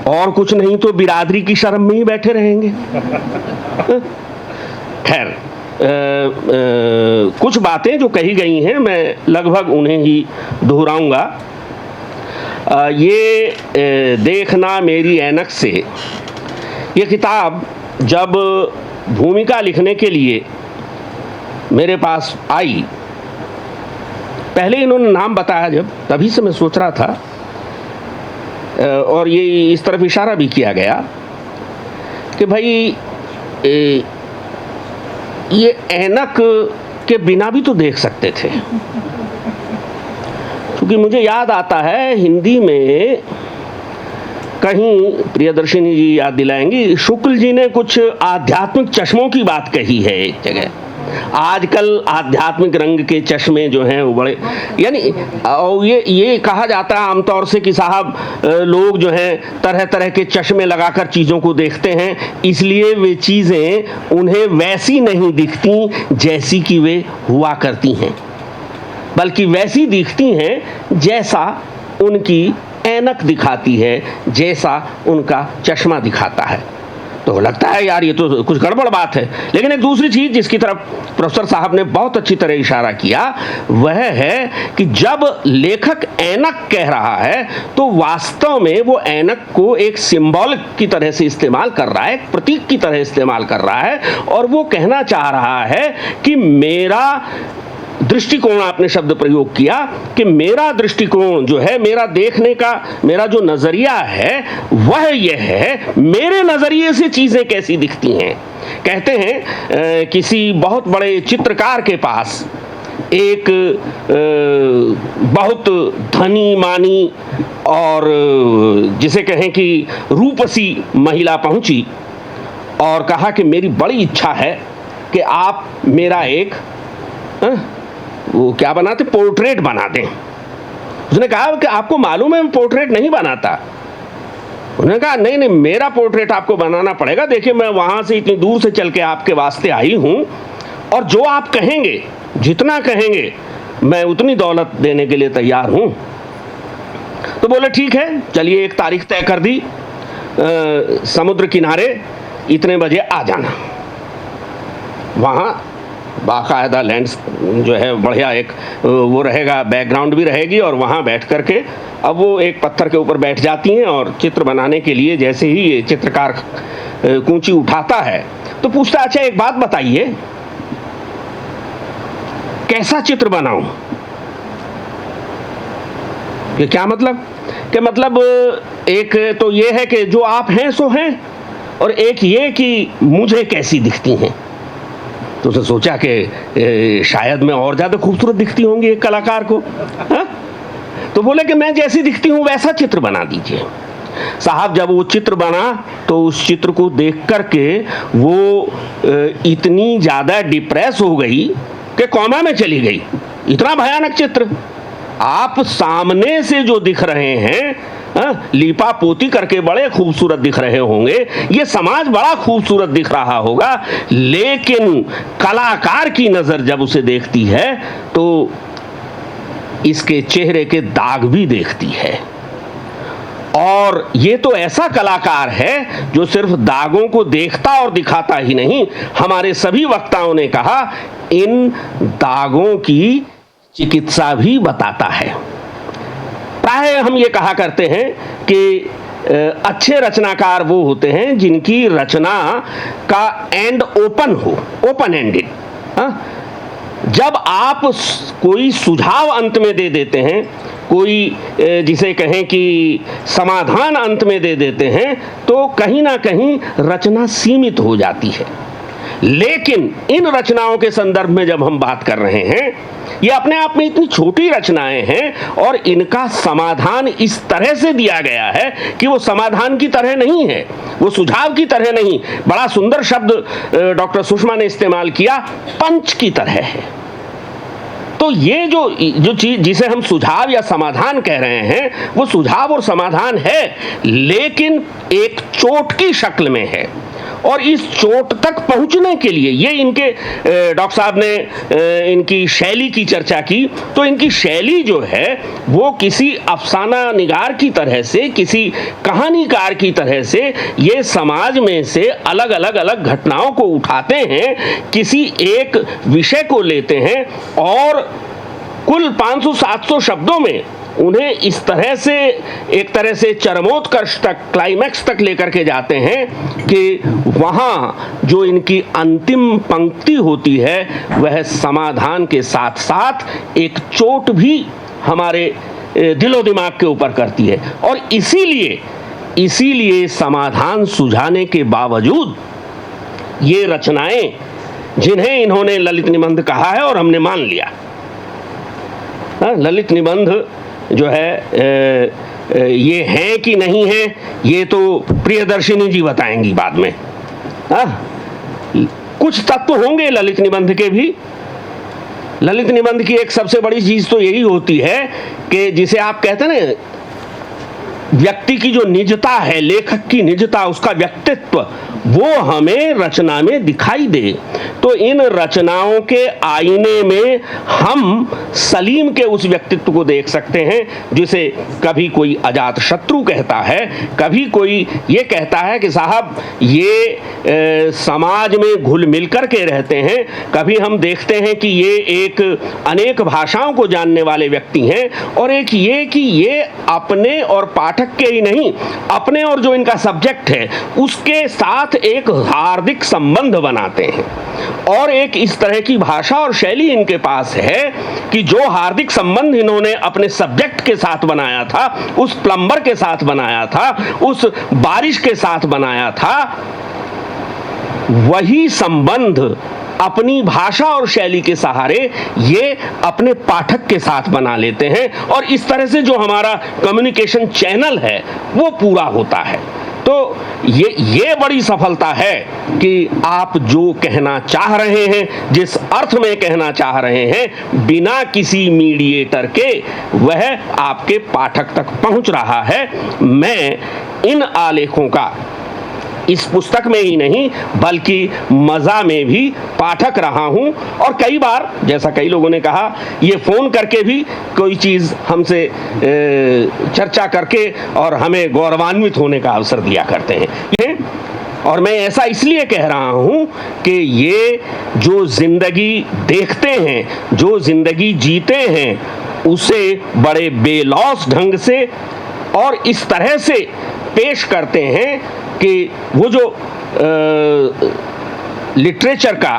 और कुछ नहीं तो बिरादरी की शर्म में ही बैठे रहेंगे। खैर, कुछ बातें जो कही गई हैं मैं लगभग उन्हें ही दोहराऊंगा। ये देखना मेरी ऐनक से, ये किताब जब भूमिका लिखने के लिए मेरे पास आई, पहले इन्होंने नाम बताया जब, तभी से मैं सोच रहा था, और ये इस तरफ इशारा भी किया गया कि भाई ये ऐनक के बिना भी तो देख सकते थे। क्योंकि मुझे याद आता है हिंदी में कहीं, प्रियदर्शिनी जी याद दिलाएंगी, शुक्ल जी ने कुछ आध्यात्मिक चश्मों की बात कही है एक जगह। आजकल आध्यात्मिक रंग के चश्मे जो हैं वो बड़े, यानी ये कहा जाता है आमतौर से कि साहब लोग जो हैं तरह तरह के चश्मे लगाकर चीज़ों को देखते हैं, इसलिए वे चीज़ें उन्हें वैसी नहीं दिखती जैसी कि वे हुआ करती हैं, बल्कि वैसी दिखती हैं जैसा उनकी ऐनक दिखाती है, जैसा उनका चश्मा दिखाता है। तो लगता है यार ये तो कुछ गड़बड़ बात है। लेकिन एक दूसरी चीज़ जिसकी तरफ प्रोफेसर साहब ने बहुत अच्छी तरह इशारा किया, वह है कि जब लेखक ऐनक कह रहा है तो वास्तव में वो ऐनक को एक सिंबॉलिक की तरह से इस्तेमाल कर रहा है, एक प्रतीक की तरह इस्तेमाल कर रहा है, और वो कहना चाह रहा है कि मेरा दृष्टिकोण, आपने शब्द प्रयोग किया कि मेरा दृष्टिकोण जो है, मेरा देखने का मेरा जो नजरिया है वह यह है, मेरे नजरिए से चीजें कैसी दिखती हैं। कहते हैं किसी बहुत बड़े चित्रकार के पास एक बहुत धनी मानी और जिसे कहें कि रूपसी महिला पहुंची और कहा कि मेरी बड़ी इच्छा है कि आप मेरा एक वो क्या बनाते, पोर्ट्रेट बना दें। उसने कहा कि आपको मालूम है मैं पोर्ट्रेट नहीं बनाता। उन्होंने कहा नहीं नहीं, मेरा पोर्ट्रेट आपको बनाना पड़ेगा। देखिए मैं वहां से इतनी दूर से चल के आपके वास्ते आई हूं, और जो आप कहेंगे, जितना कहेंगे, मैं उतनी दौलत देने के लिए तैयार हूं। तो बोले ठीक है, चलिए एक तारीख तय कर दी, समुद्र किनारे इतने बजे आ जाना। वहां बाकायदा लेंस जो है बढ़िया एक वो रहेगा, बैकग्राउंड भी रहेगी, और वहाँ बैठ करके अब वो एक पत्थर के ऊपर बैठ जाती हैं और चित्र बनाने के लिए जैसे ही ये चित्रकार कूंची उठाता है तो पूछता अच्छा एक बात बताइए, कैसा चित्र बनाऊं? ये क्या मतलब? कि मतलब एक तो ये है कि जो आप हैं सो हैं, और एक ये कि मुझे कैसी दिखती हैं। तो उसने सोचा कि शायद मैं और ज़्यादा खूबसूरत दिखती होंगी एक कलाकार को। हा? तो बोले कि मैं जैसी दिखती हूँ वैसा चित्र बना दीजिए। साहब जब वो चित्र बना तो उस चित्र को देख करके वो इतनी ज़्यादा डिप्रेस हो गई कि कोमा में चली गई। इतना भयानक चित्र, आप सामने से जो दिख रहे हैं लीपा पोती करके बड़े खूबसूरत दिख रहे होंगे, ये समाज बड़ा खूबसूरत दिख रहा होगा, लेकिन कलाकार की नजर जब उसे देखती है तो इसके चेहरे के दाग भी देखती है। और ये तो ऐसा कलाकार है जो सिर्फ दागों को देखता और दिखाता ही नहीं, हमारे सभी वक्ताओं ने कहा इन दागों की चिकित्सा भी बताता है। प्राय हम ये कहा करते हैं कि अच्छे रचनाकार वो होते हैं जिनकी रचना का एंड ओपन हो, ओपन एंडेड। जब आप कोई सुझाव अंत में दे देते हैं, कोई जिसे कहें कि समाधान अंत में दे देते हैं, तो कहीं ना कहीं रचना सीमित हो जाती है। लेकिन इन रचनाओं के संदर्भ में जब हम बात कर रहे हैं, ये अपने आप में इतनी छोटी रचनाएं हैं और इनका समाधान इस तरह से दिया गया है कि वो समाधान की तरह नहीं है, वो सुझाव की तरह नहीं। बड़ा सुंदर शब्द डॉक्टर सुषमा ने इस्तेमाल किया, पंच की तरह है। तो ये जो चीज जिसे हम सुझाव या समाधान कह रहे हैं, वो सुझाव और समाधान है, लेकिन एक चोट की शक्ल में है। और इस चोट तक पहुंचने के लिए ये इनके डॉक्टर साहब ने इनकी शैली की चर्चा की, तो इनकी शैली जो है वो किसी अफसाना निगार की तरह से, किसी कहानीकार की तरह से ये समाज में से अलग अलग घटनाओं को उठाते हैं, किसी एक विषय को लेते हैं और कुल 500-700 शब्दों में उन्हें इस तरह से, एक तरह से चरमोत्कर्ष तक, क्लाइमैक्स तक लेकर के जाते हैं कि वहाँ जो इनकी अंतिम पंक्ति होती है वह समाधान के साथ साथ एक चोट भी हमारे दिलो दिमाग के ऊपर करती है। और इसीलिए समाधान सुझाने के बावजूद ये रचनाएं, जिन्हें इन्होंने ललित निबंध कहा है और हमने मान लिया, ललित निबंध जो है ये हैं कि नहीं है ये तो प्रियदर्शिनी जी बताएंगी बाद में। कुछ तत्व होंगे ललित निबंध के भी। ललित निबंध की एक सबसे बड़ी चीज तो यही होती है कि जिसे आप कहते हैं ना, व्यक्ति की जो निजता है, लेखक की निजता, उसका व्यक्तित्व, वो हमें रचना में दिखाई दे। तो इन रचनाओं के आईने में हम सलीम के उस व्यक्तित्व को देख सकते हैं जिसे कभी कोई अजात शत्रु कहता है, कभी कोई ये कहता है कि साहब ये समाज में घुल मिलकर के रहते हैं, कभी हम देखते हैं कि ये एक अनेक भाषाओं को जानने वाले व्यक्ति हैं, और एक ये कि ये अपने और पाठक के ही नहीं, अपने और जो इनका सब्जेक्ट है उसके साथ एक हार्दिक संबंध बनाते हैं। और एक इस तरह की भाषा और शैली इनके पास है कि जो हार्दिक संबंध इन्होंने अपने सब्जेक्ट के साथ बनाया था, उस प्लम्बर के साथ बनाया था, उस बारिश के साथ बनाया था, वही संबंध अपनी भाषा और शैली के सहारे ये अपने पाठक के साथ बना लेते हैं, और इस तरह से जो हमारा कम्युनिकेशन चैनल है वो पूरा होता है। तो ये बड़ी सफलता है कि आप जो कहना चाह रहे हैं, जिस अर्थ में कहना चाह रहे हैं, बिना किसी मीडिएटर के वह आपके पाठक तक पहुंच रहा है। मैं इन आलेखों का इस पुस्तक में ही नहीं बल्कि मज़ा में भी पाठक रहा हूं, और कई बार, जैसा कई लोगों ने कहा, ये फ़ोन करके भी कोई चीज़ हमसे चर्चा करके और हमें गौरवान्वित होने का अवसर दिया करते हैं। और मैं ऐसा इसलिए कह रहा हूं कि ये जो ज़िंदगी देखते हैं, जो ज़िंदगी जीते हैं, उसे बड़े बेलौस ढंग से और इस तरह से पेश करते हैं कि वो जो लिटरेचर का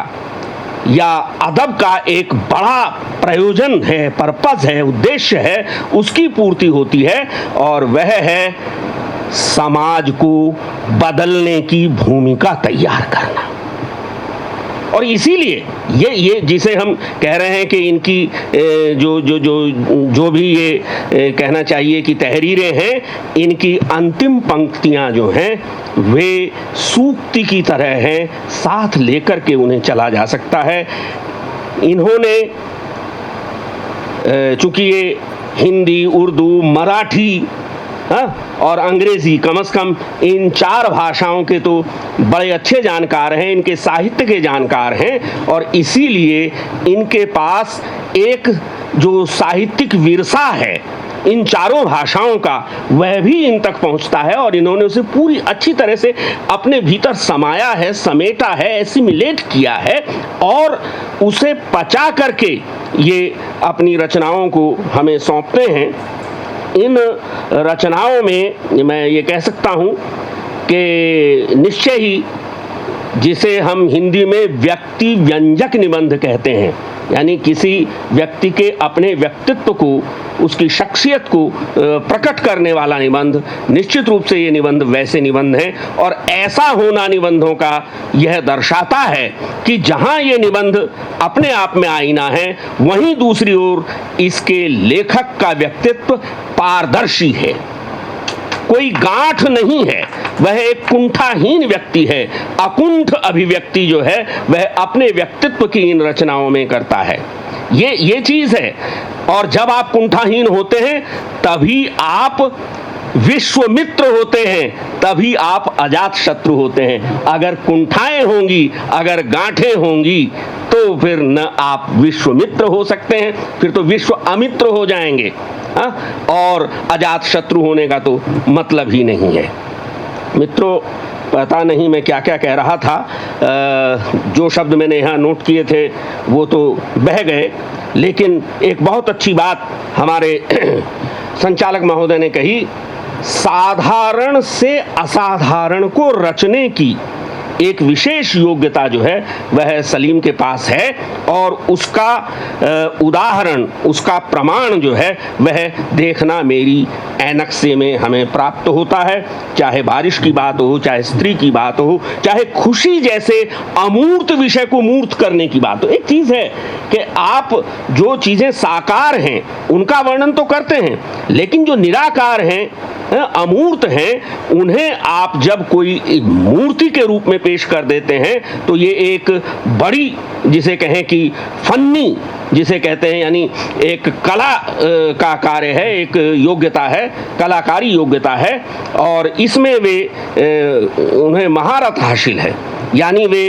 या अदब का एक बड़ा प्रयोजन है, पर्पस है, उद्देश्य है, उसकी पूर्ति होती है, और वह है समाज को बदलने की भूमिका तैयार करना। और इसीलिए ये जिसे हम कह रहे हैं कि इनकी जो भी ये कहना चाहिए कि तहरीरें हैं, इनकी अंतिम पंक्तियां जो हैं वे सूक्ति की तरह हैं, साथ लेकर के उन्हें चला जा सकता है। इन्होंने चूंकि ये हिंदी, उर्दू, मराठी और अंग्रेजी, कम से कम इन 4 भाषाओं के तो बड़े अच्छे जानकार हैं, इनके साहित्य के जानकार हैं, और इसीलिए इनके पास एक जो साहित्यिक विरसा है इन 4 भाषाओं का, वह भी इन तक पहुंचता है, और इन्होंने उसे पूरी अच्छी तरह से अपने भीतर समाया है, समेटा है, एसिमिलेट किया है, और उसे पचा करके ये अपनी रचनाओं को हमें सौंपते हैं। इन रचनाओं में मैं ये कह सकता हूँ कि निश्चय ही जिसे हम हिंदी में व्यक्ति व्यंजक निबंध कहते हैं, यानी किसी व्यक्ति के अपने व्यक्तित्व को, उसकी शख्सियत को प्रकट करने वाला निबंध, निश्चित रूप से ये निबंध वैसे निबंध हैं। और ऐसा होना निबंधों का यह दर्शाता है कि जहाँ ये निबंध अपने आप में आईना है, वहीं दूसरी ओर इसके लेखक का व्यक्तित्व पारदर्शी है, कोई गांठ नहीं है, वह एक कुंठाहीन व्यक्ति है। अकुंठ अभिव्यक्ति जो है वह अपने व्यक्तित्व की इन रचनाओं में करता है। ये चीज है। और जब आप कुंठाहीन होते हैं तभी आप विश्वमित्र होते हैं तभी आप अजात शत्रु होते हैं। अगर कुंठाएं होंगी, अगर गांठें होंगी तो फिर न आप विश्वमित्र हो सकते हैं, फिर तो विश्व अमित्र हो जाएंगे। और अजात शत्रु होने का तो मतलब ही नहीं है। मित्रों, पता नहीं मैं क्या क्या कह रहा था, जो शब्द मैंने यहाँ नोट किए थे वो तो बह गए, लेकिन एक बहुत अच्छी बात हमारे संचालक महोदय ने कही, साधारण से असाधारण को रचने की एक विशेष योग्यता जो है वह सलीम के पास है, और उसका उदाहरण, उसका प्रमाण जो है वह देखना मेरी ऐनक से में हमें प्राप्त होता है। चाहे बारिश की बात हो, चाहे स्त्री की बात हो, चाहे खुशी जैसे अमूर्त विषय को मूर्त करने की बात हो। एक चीज़ है कि आप जो चीज़ें साकार हैं उनका वर्णन तो करते हैं, लेकिन जो निराकार हैं, अमूर्त हैं, उन्हें आप जब कोई मूर्ति के रूप में पेश कर देते हैं तो ये एक बड़ी, जिसे कहें कि फन्नी, जिसे कहते हैं यानी एक कला का कार्य है, एक योग्यता है, कलाकारी योग्यता है, और इसमें वे उन्हें महारत हासिल है। यानी वे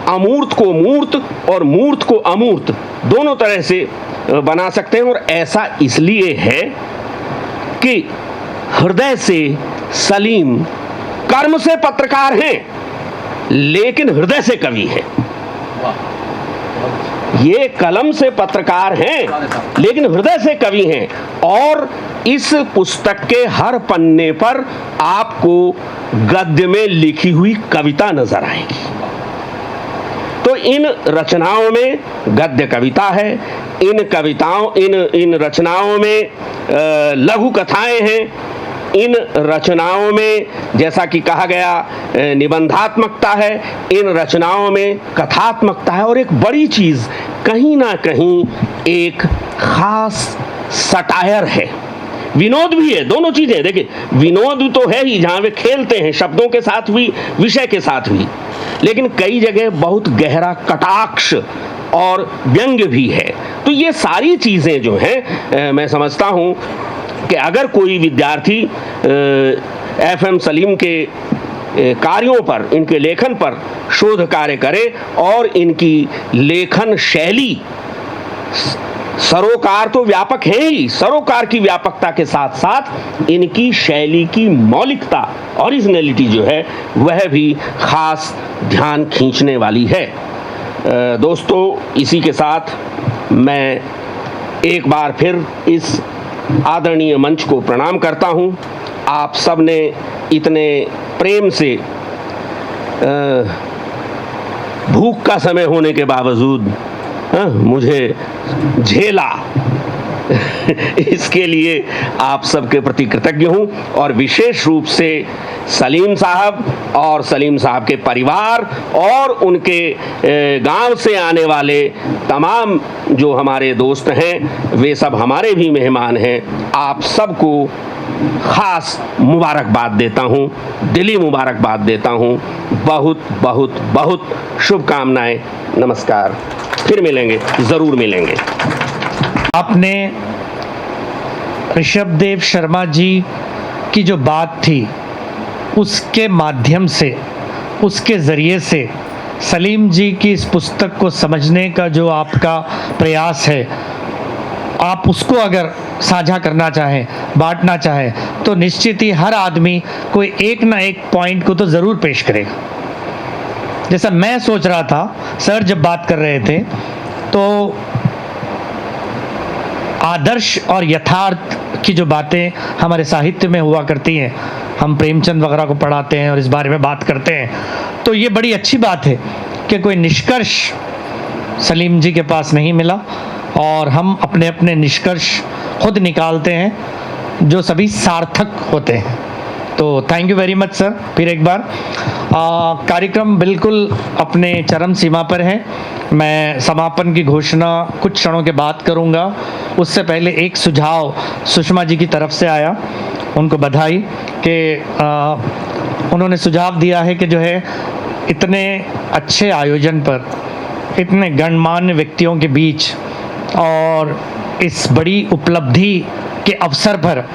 अमूर्त को मूर्त और मूर्त को अमूर्त दोनों तरह से बना सकते हैं। और ऐसा इसलिए है कि हृदय से सलीम कर्म से पत्रकार हैं, लेकिन हृदय से कवि हैं। ये कलम से पत्रकार हैं, लेकिन हृदय से कवि हैं। और इस पुस्तक के हर पन्ने पर आपको गद्य में लिखी हुई कविता नजर आएगी। तो इन रचनाओं में गद्य कविता है, इन कविताओं, इन रचनाओं में लघु कथाएं हैं, इन रचनाओं में जैसा कि कहा गया निबंधात्मकता है, इन रचनाओं में कथात्मकता है, और एक बड़ी चीज कहीं ना कहीं एक खास सटायर है, विनोद भी है। दोनों चीजें देखिए, विनोद तो है ही जहां वे खेलते हैं शब्दों के साथ भी, विषय के साथ भी, लेकिन कई जगह बहुत गहरा कटाक्ष और व्यंग्य भी है। तो ये सारी चीजें जो हैं मैं समझता हूं कि अगर कोई विद्यार्थी एफएम सलीम के कार्यों पर, इनके लेखन पर शोध कार्य करे और इनकी लेखन शैली, सरोकार तो व्यापक है ही, सरोकार की व्यापकता के साथ साथ इनकी शैली की मौलिकता, ओरिजिनलिटी जो है वह भी खास ध्यान खींचने वाली है। दोस्तों, इसी के साथ मैं एक बार फिर इस आदरणीय मंच को प्रणाम करता हूं। आप सब ने इतने प्रेम से भूख का समय होने के बावजूद मुझे झेला, इसके लिए आप सबके प्रति कृतज्ञ हूं, और विशेष रूप से सलीम साहब और सलीम साहब के परिवार और उनके गांव से आने वाले तमाम जो हमारे दोस्त हैं, वे सब हमारे भी मेहमान हैं। आप सबको खास मुबारकबाद देता हूं, दिली मुबारकबाद देता हूं। बहुत बहुत बहुत शुभकामनाएं। नमस्कार, फिर मिलेंगे, ज़रूर मिलेंगे। आपने ऋषभदेव शर्मा जी की जो बात थी उसके माध्यम से, उसके ज़रिए से सलीम जी की इस पुस्तक को समझने का जो आपका प्रयास है, आप उसको अगर साझा करना चाहें, बांटना चाहें, तो निश्चित ही हर आदमी कोई एक ना एक पॉइंट को तो ज़रूर पेश करेगा। जैसा मैं सोच रहा था, सर जब बात कर रहे थे तो आदर्श और यथार्थ की जो बातें हमारे साहित्य में हुआ करती हैं, हम प्रेमचंद वगैरह को पढ़ाते हैं और इस बारे में बात करते हैं, तो ये बड़ी अच्छी बात है कि कोई निष्कर्ष सलीम जी के पास नहीं मिला और हम अपने अपने निष्कर्ष खुद निकालते हैं जो सभी सार्थक होते हैं। तो thank you very much sir, फिर एक बार। कार्यक्रम बिल्कुल अपने चरम सीमा पर है। मैं समापन की घोषणा कुछ क्षणों के बाद करूंगा। उससे पहले एक सुझाव सुषमा जी की तरफ से आया, उनको बधाई कि उन्होंने सुझाव दिया है कि जो है इतने अच्छे आयोजन पर, इतने गणमान्य व्यक्तियों के बीच और इस बड़ी उपलब्धि के अवसर पर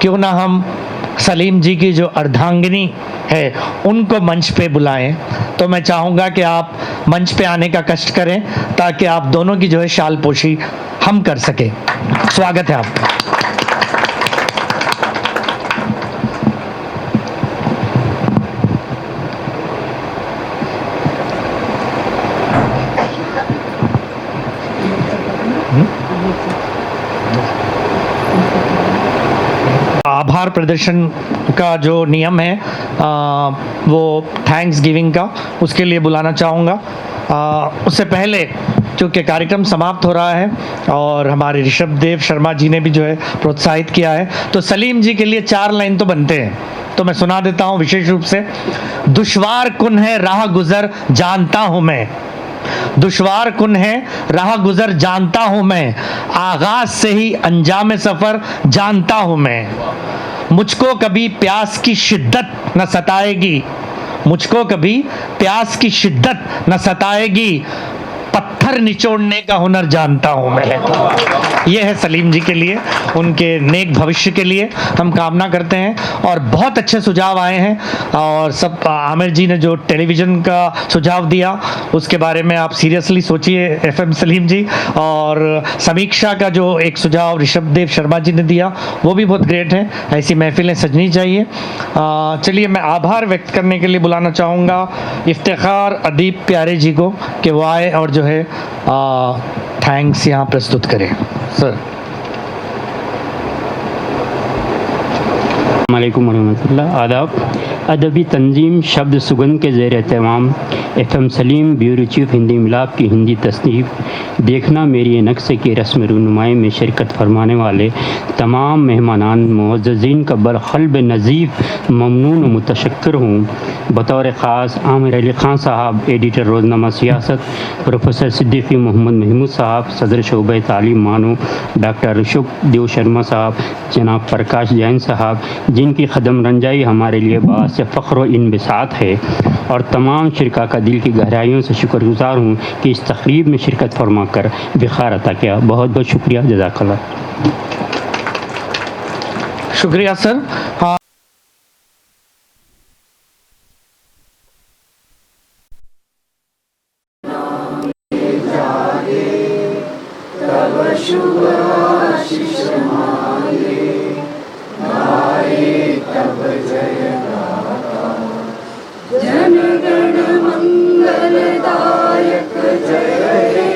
क्यों ना हम सलीम जी की जो अर्धांगिनी है उनको मंच पे बुलाएं। तो मैं चाहूँगा कि आप मंच पे आने का कष्ट करें ताकि आप दोनों की जो है शाल पोशी हम कर सकें। स्वागत है आपका। आभार प्रदर्शन का जो नियम है वो थैंक्स गिविंग का, उसके लिए बुलाना चाहूँगा। उससे पहले चूँकि कार्यक्रम समाप्त हो रहा है और हमारे ऋषभ देव शर्मा जी ने भी जो है प्रोत्साहित किया है, तो सलीम जी के लिए 4 लाइन तो बनते हैं, तो मैं सुना देता हूँ विशेष रूप से। दुश्वार कुन है राह गुजर जानता हूँ मैं, दुश्वार कुन है राह गुजर जानता हूँ मैं, आगाज से ही अंजाम सफर जानता हूँ मैं। मुझको कभी प्यास की शिद्दत न सताएगी, मुझको कभी प्यास की शिद्दत न सताएगी, पत्थर निचोड़ने का हुनर जानता हूँ मैं। ये है सलीम जी के लिए, उनके नेक भविष्य के लिए हम कामना करते हैं। और बहुत अच्छे सुझाव आए हैं और सब आमिर जी ने जो टेलीविज़न का सुझाव दिया उसके बारे में आप सीरियसली सोचिए FM सलीम जी, और समीक्षा का जो एक सुझाव ऋषभ देव शर्मा जी ने दिया वो भी बहुत ग्रेट है। ऐसी महफिलें सजनी चाहिए। चलिए मैं आभार व्यक्त करने के लिए बुलाना चाहूँगा इफ्तिखार अदीब प्यारे जी को कि वो आए और जो है थैंक्स यहाँ प्रस्तुत करें। सर। अस्सलामुअलैकुम वरहमतुल्लाह। आदाब। अदबी तंजीम शब्द सुगंध के ज़ेर एहतमाम FM Salim bureau chief Hindi मिलाप की हिंदी तस्नीफ देखना मेरी नक्शे की रस्म रूनुमाई में शिरकत फरमाने वाले तमाम मेहमानान मुअज़्ज़ज़ीन का बरक़ल्ब नज़ीफ़ ममनून व मुतशक्किर हूँ। बतौर ख़ास आमिर अली ख़ान साहब एडिटर रोज़नामा सियासत, प्रोफेसर सिद्दीक़ी मोहम्मद महमूद साहब सदर शोबे तालीम मानो, डॉक्टर ऋषभ देव शर्मा साहब, जनाब प्रकाश जैन साहब जिनकी ख़दम रंजाई हमारे लिए बास फ़ख्र व इनबिसात है, और तमाम शिरका का दिल की गहराइयों से शुक्रगुज़ार हूँ कि इस तक़रीब में शिरकत फरमा कर विखार अता किया। बहुत बहुत शुक्रिया। जज़ाकल्लाह। शुक्रिया सर। हाँ। जनगण मंगलदायक जय हे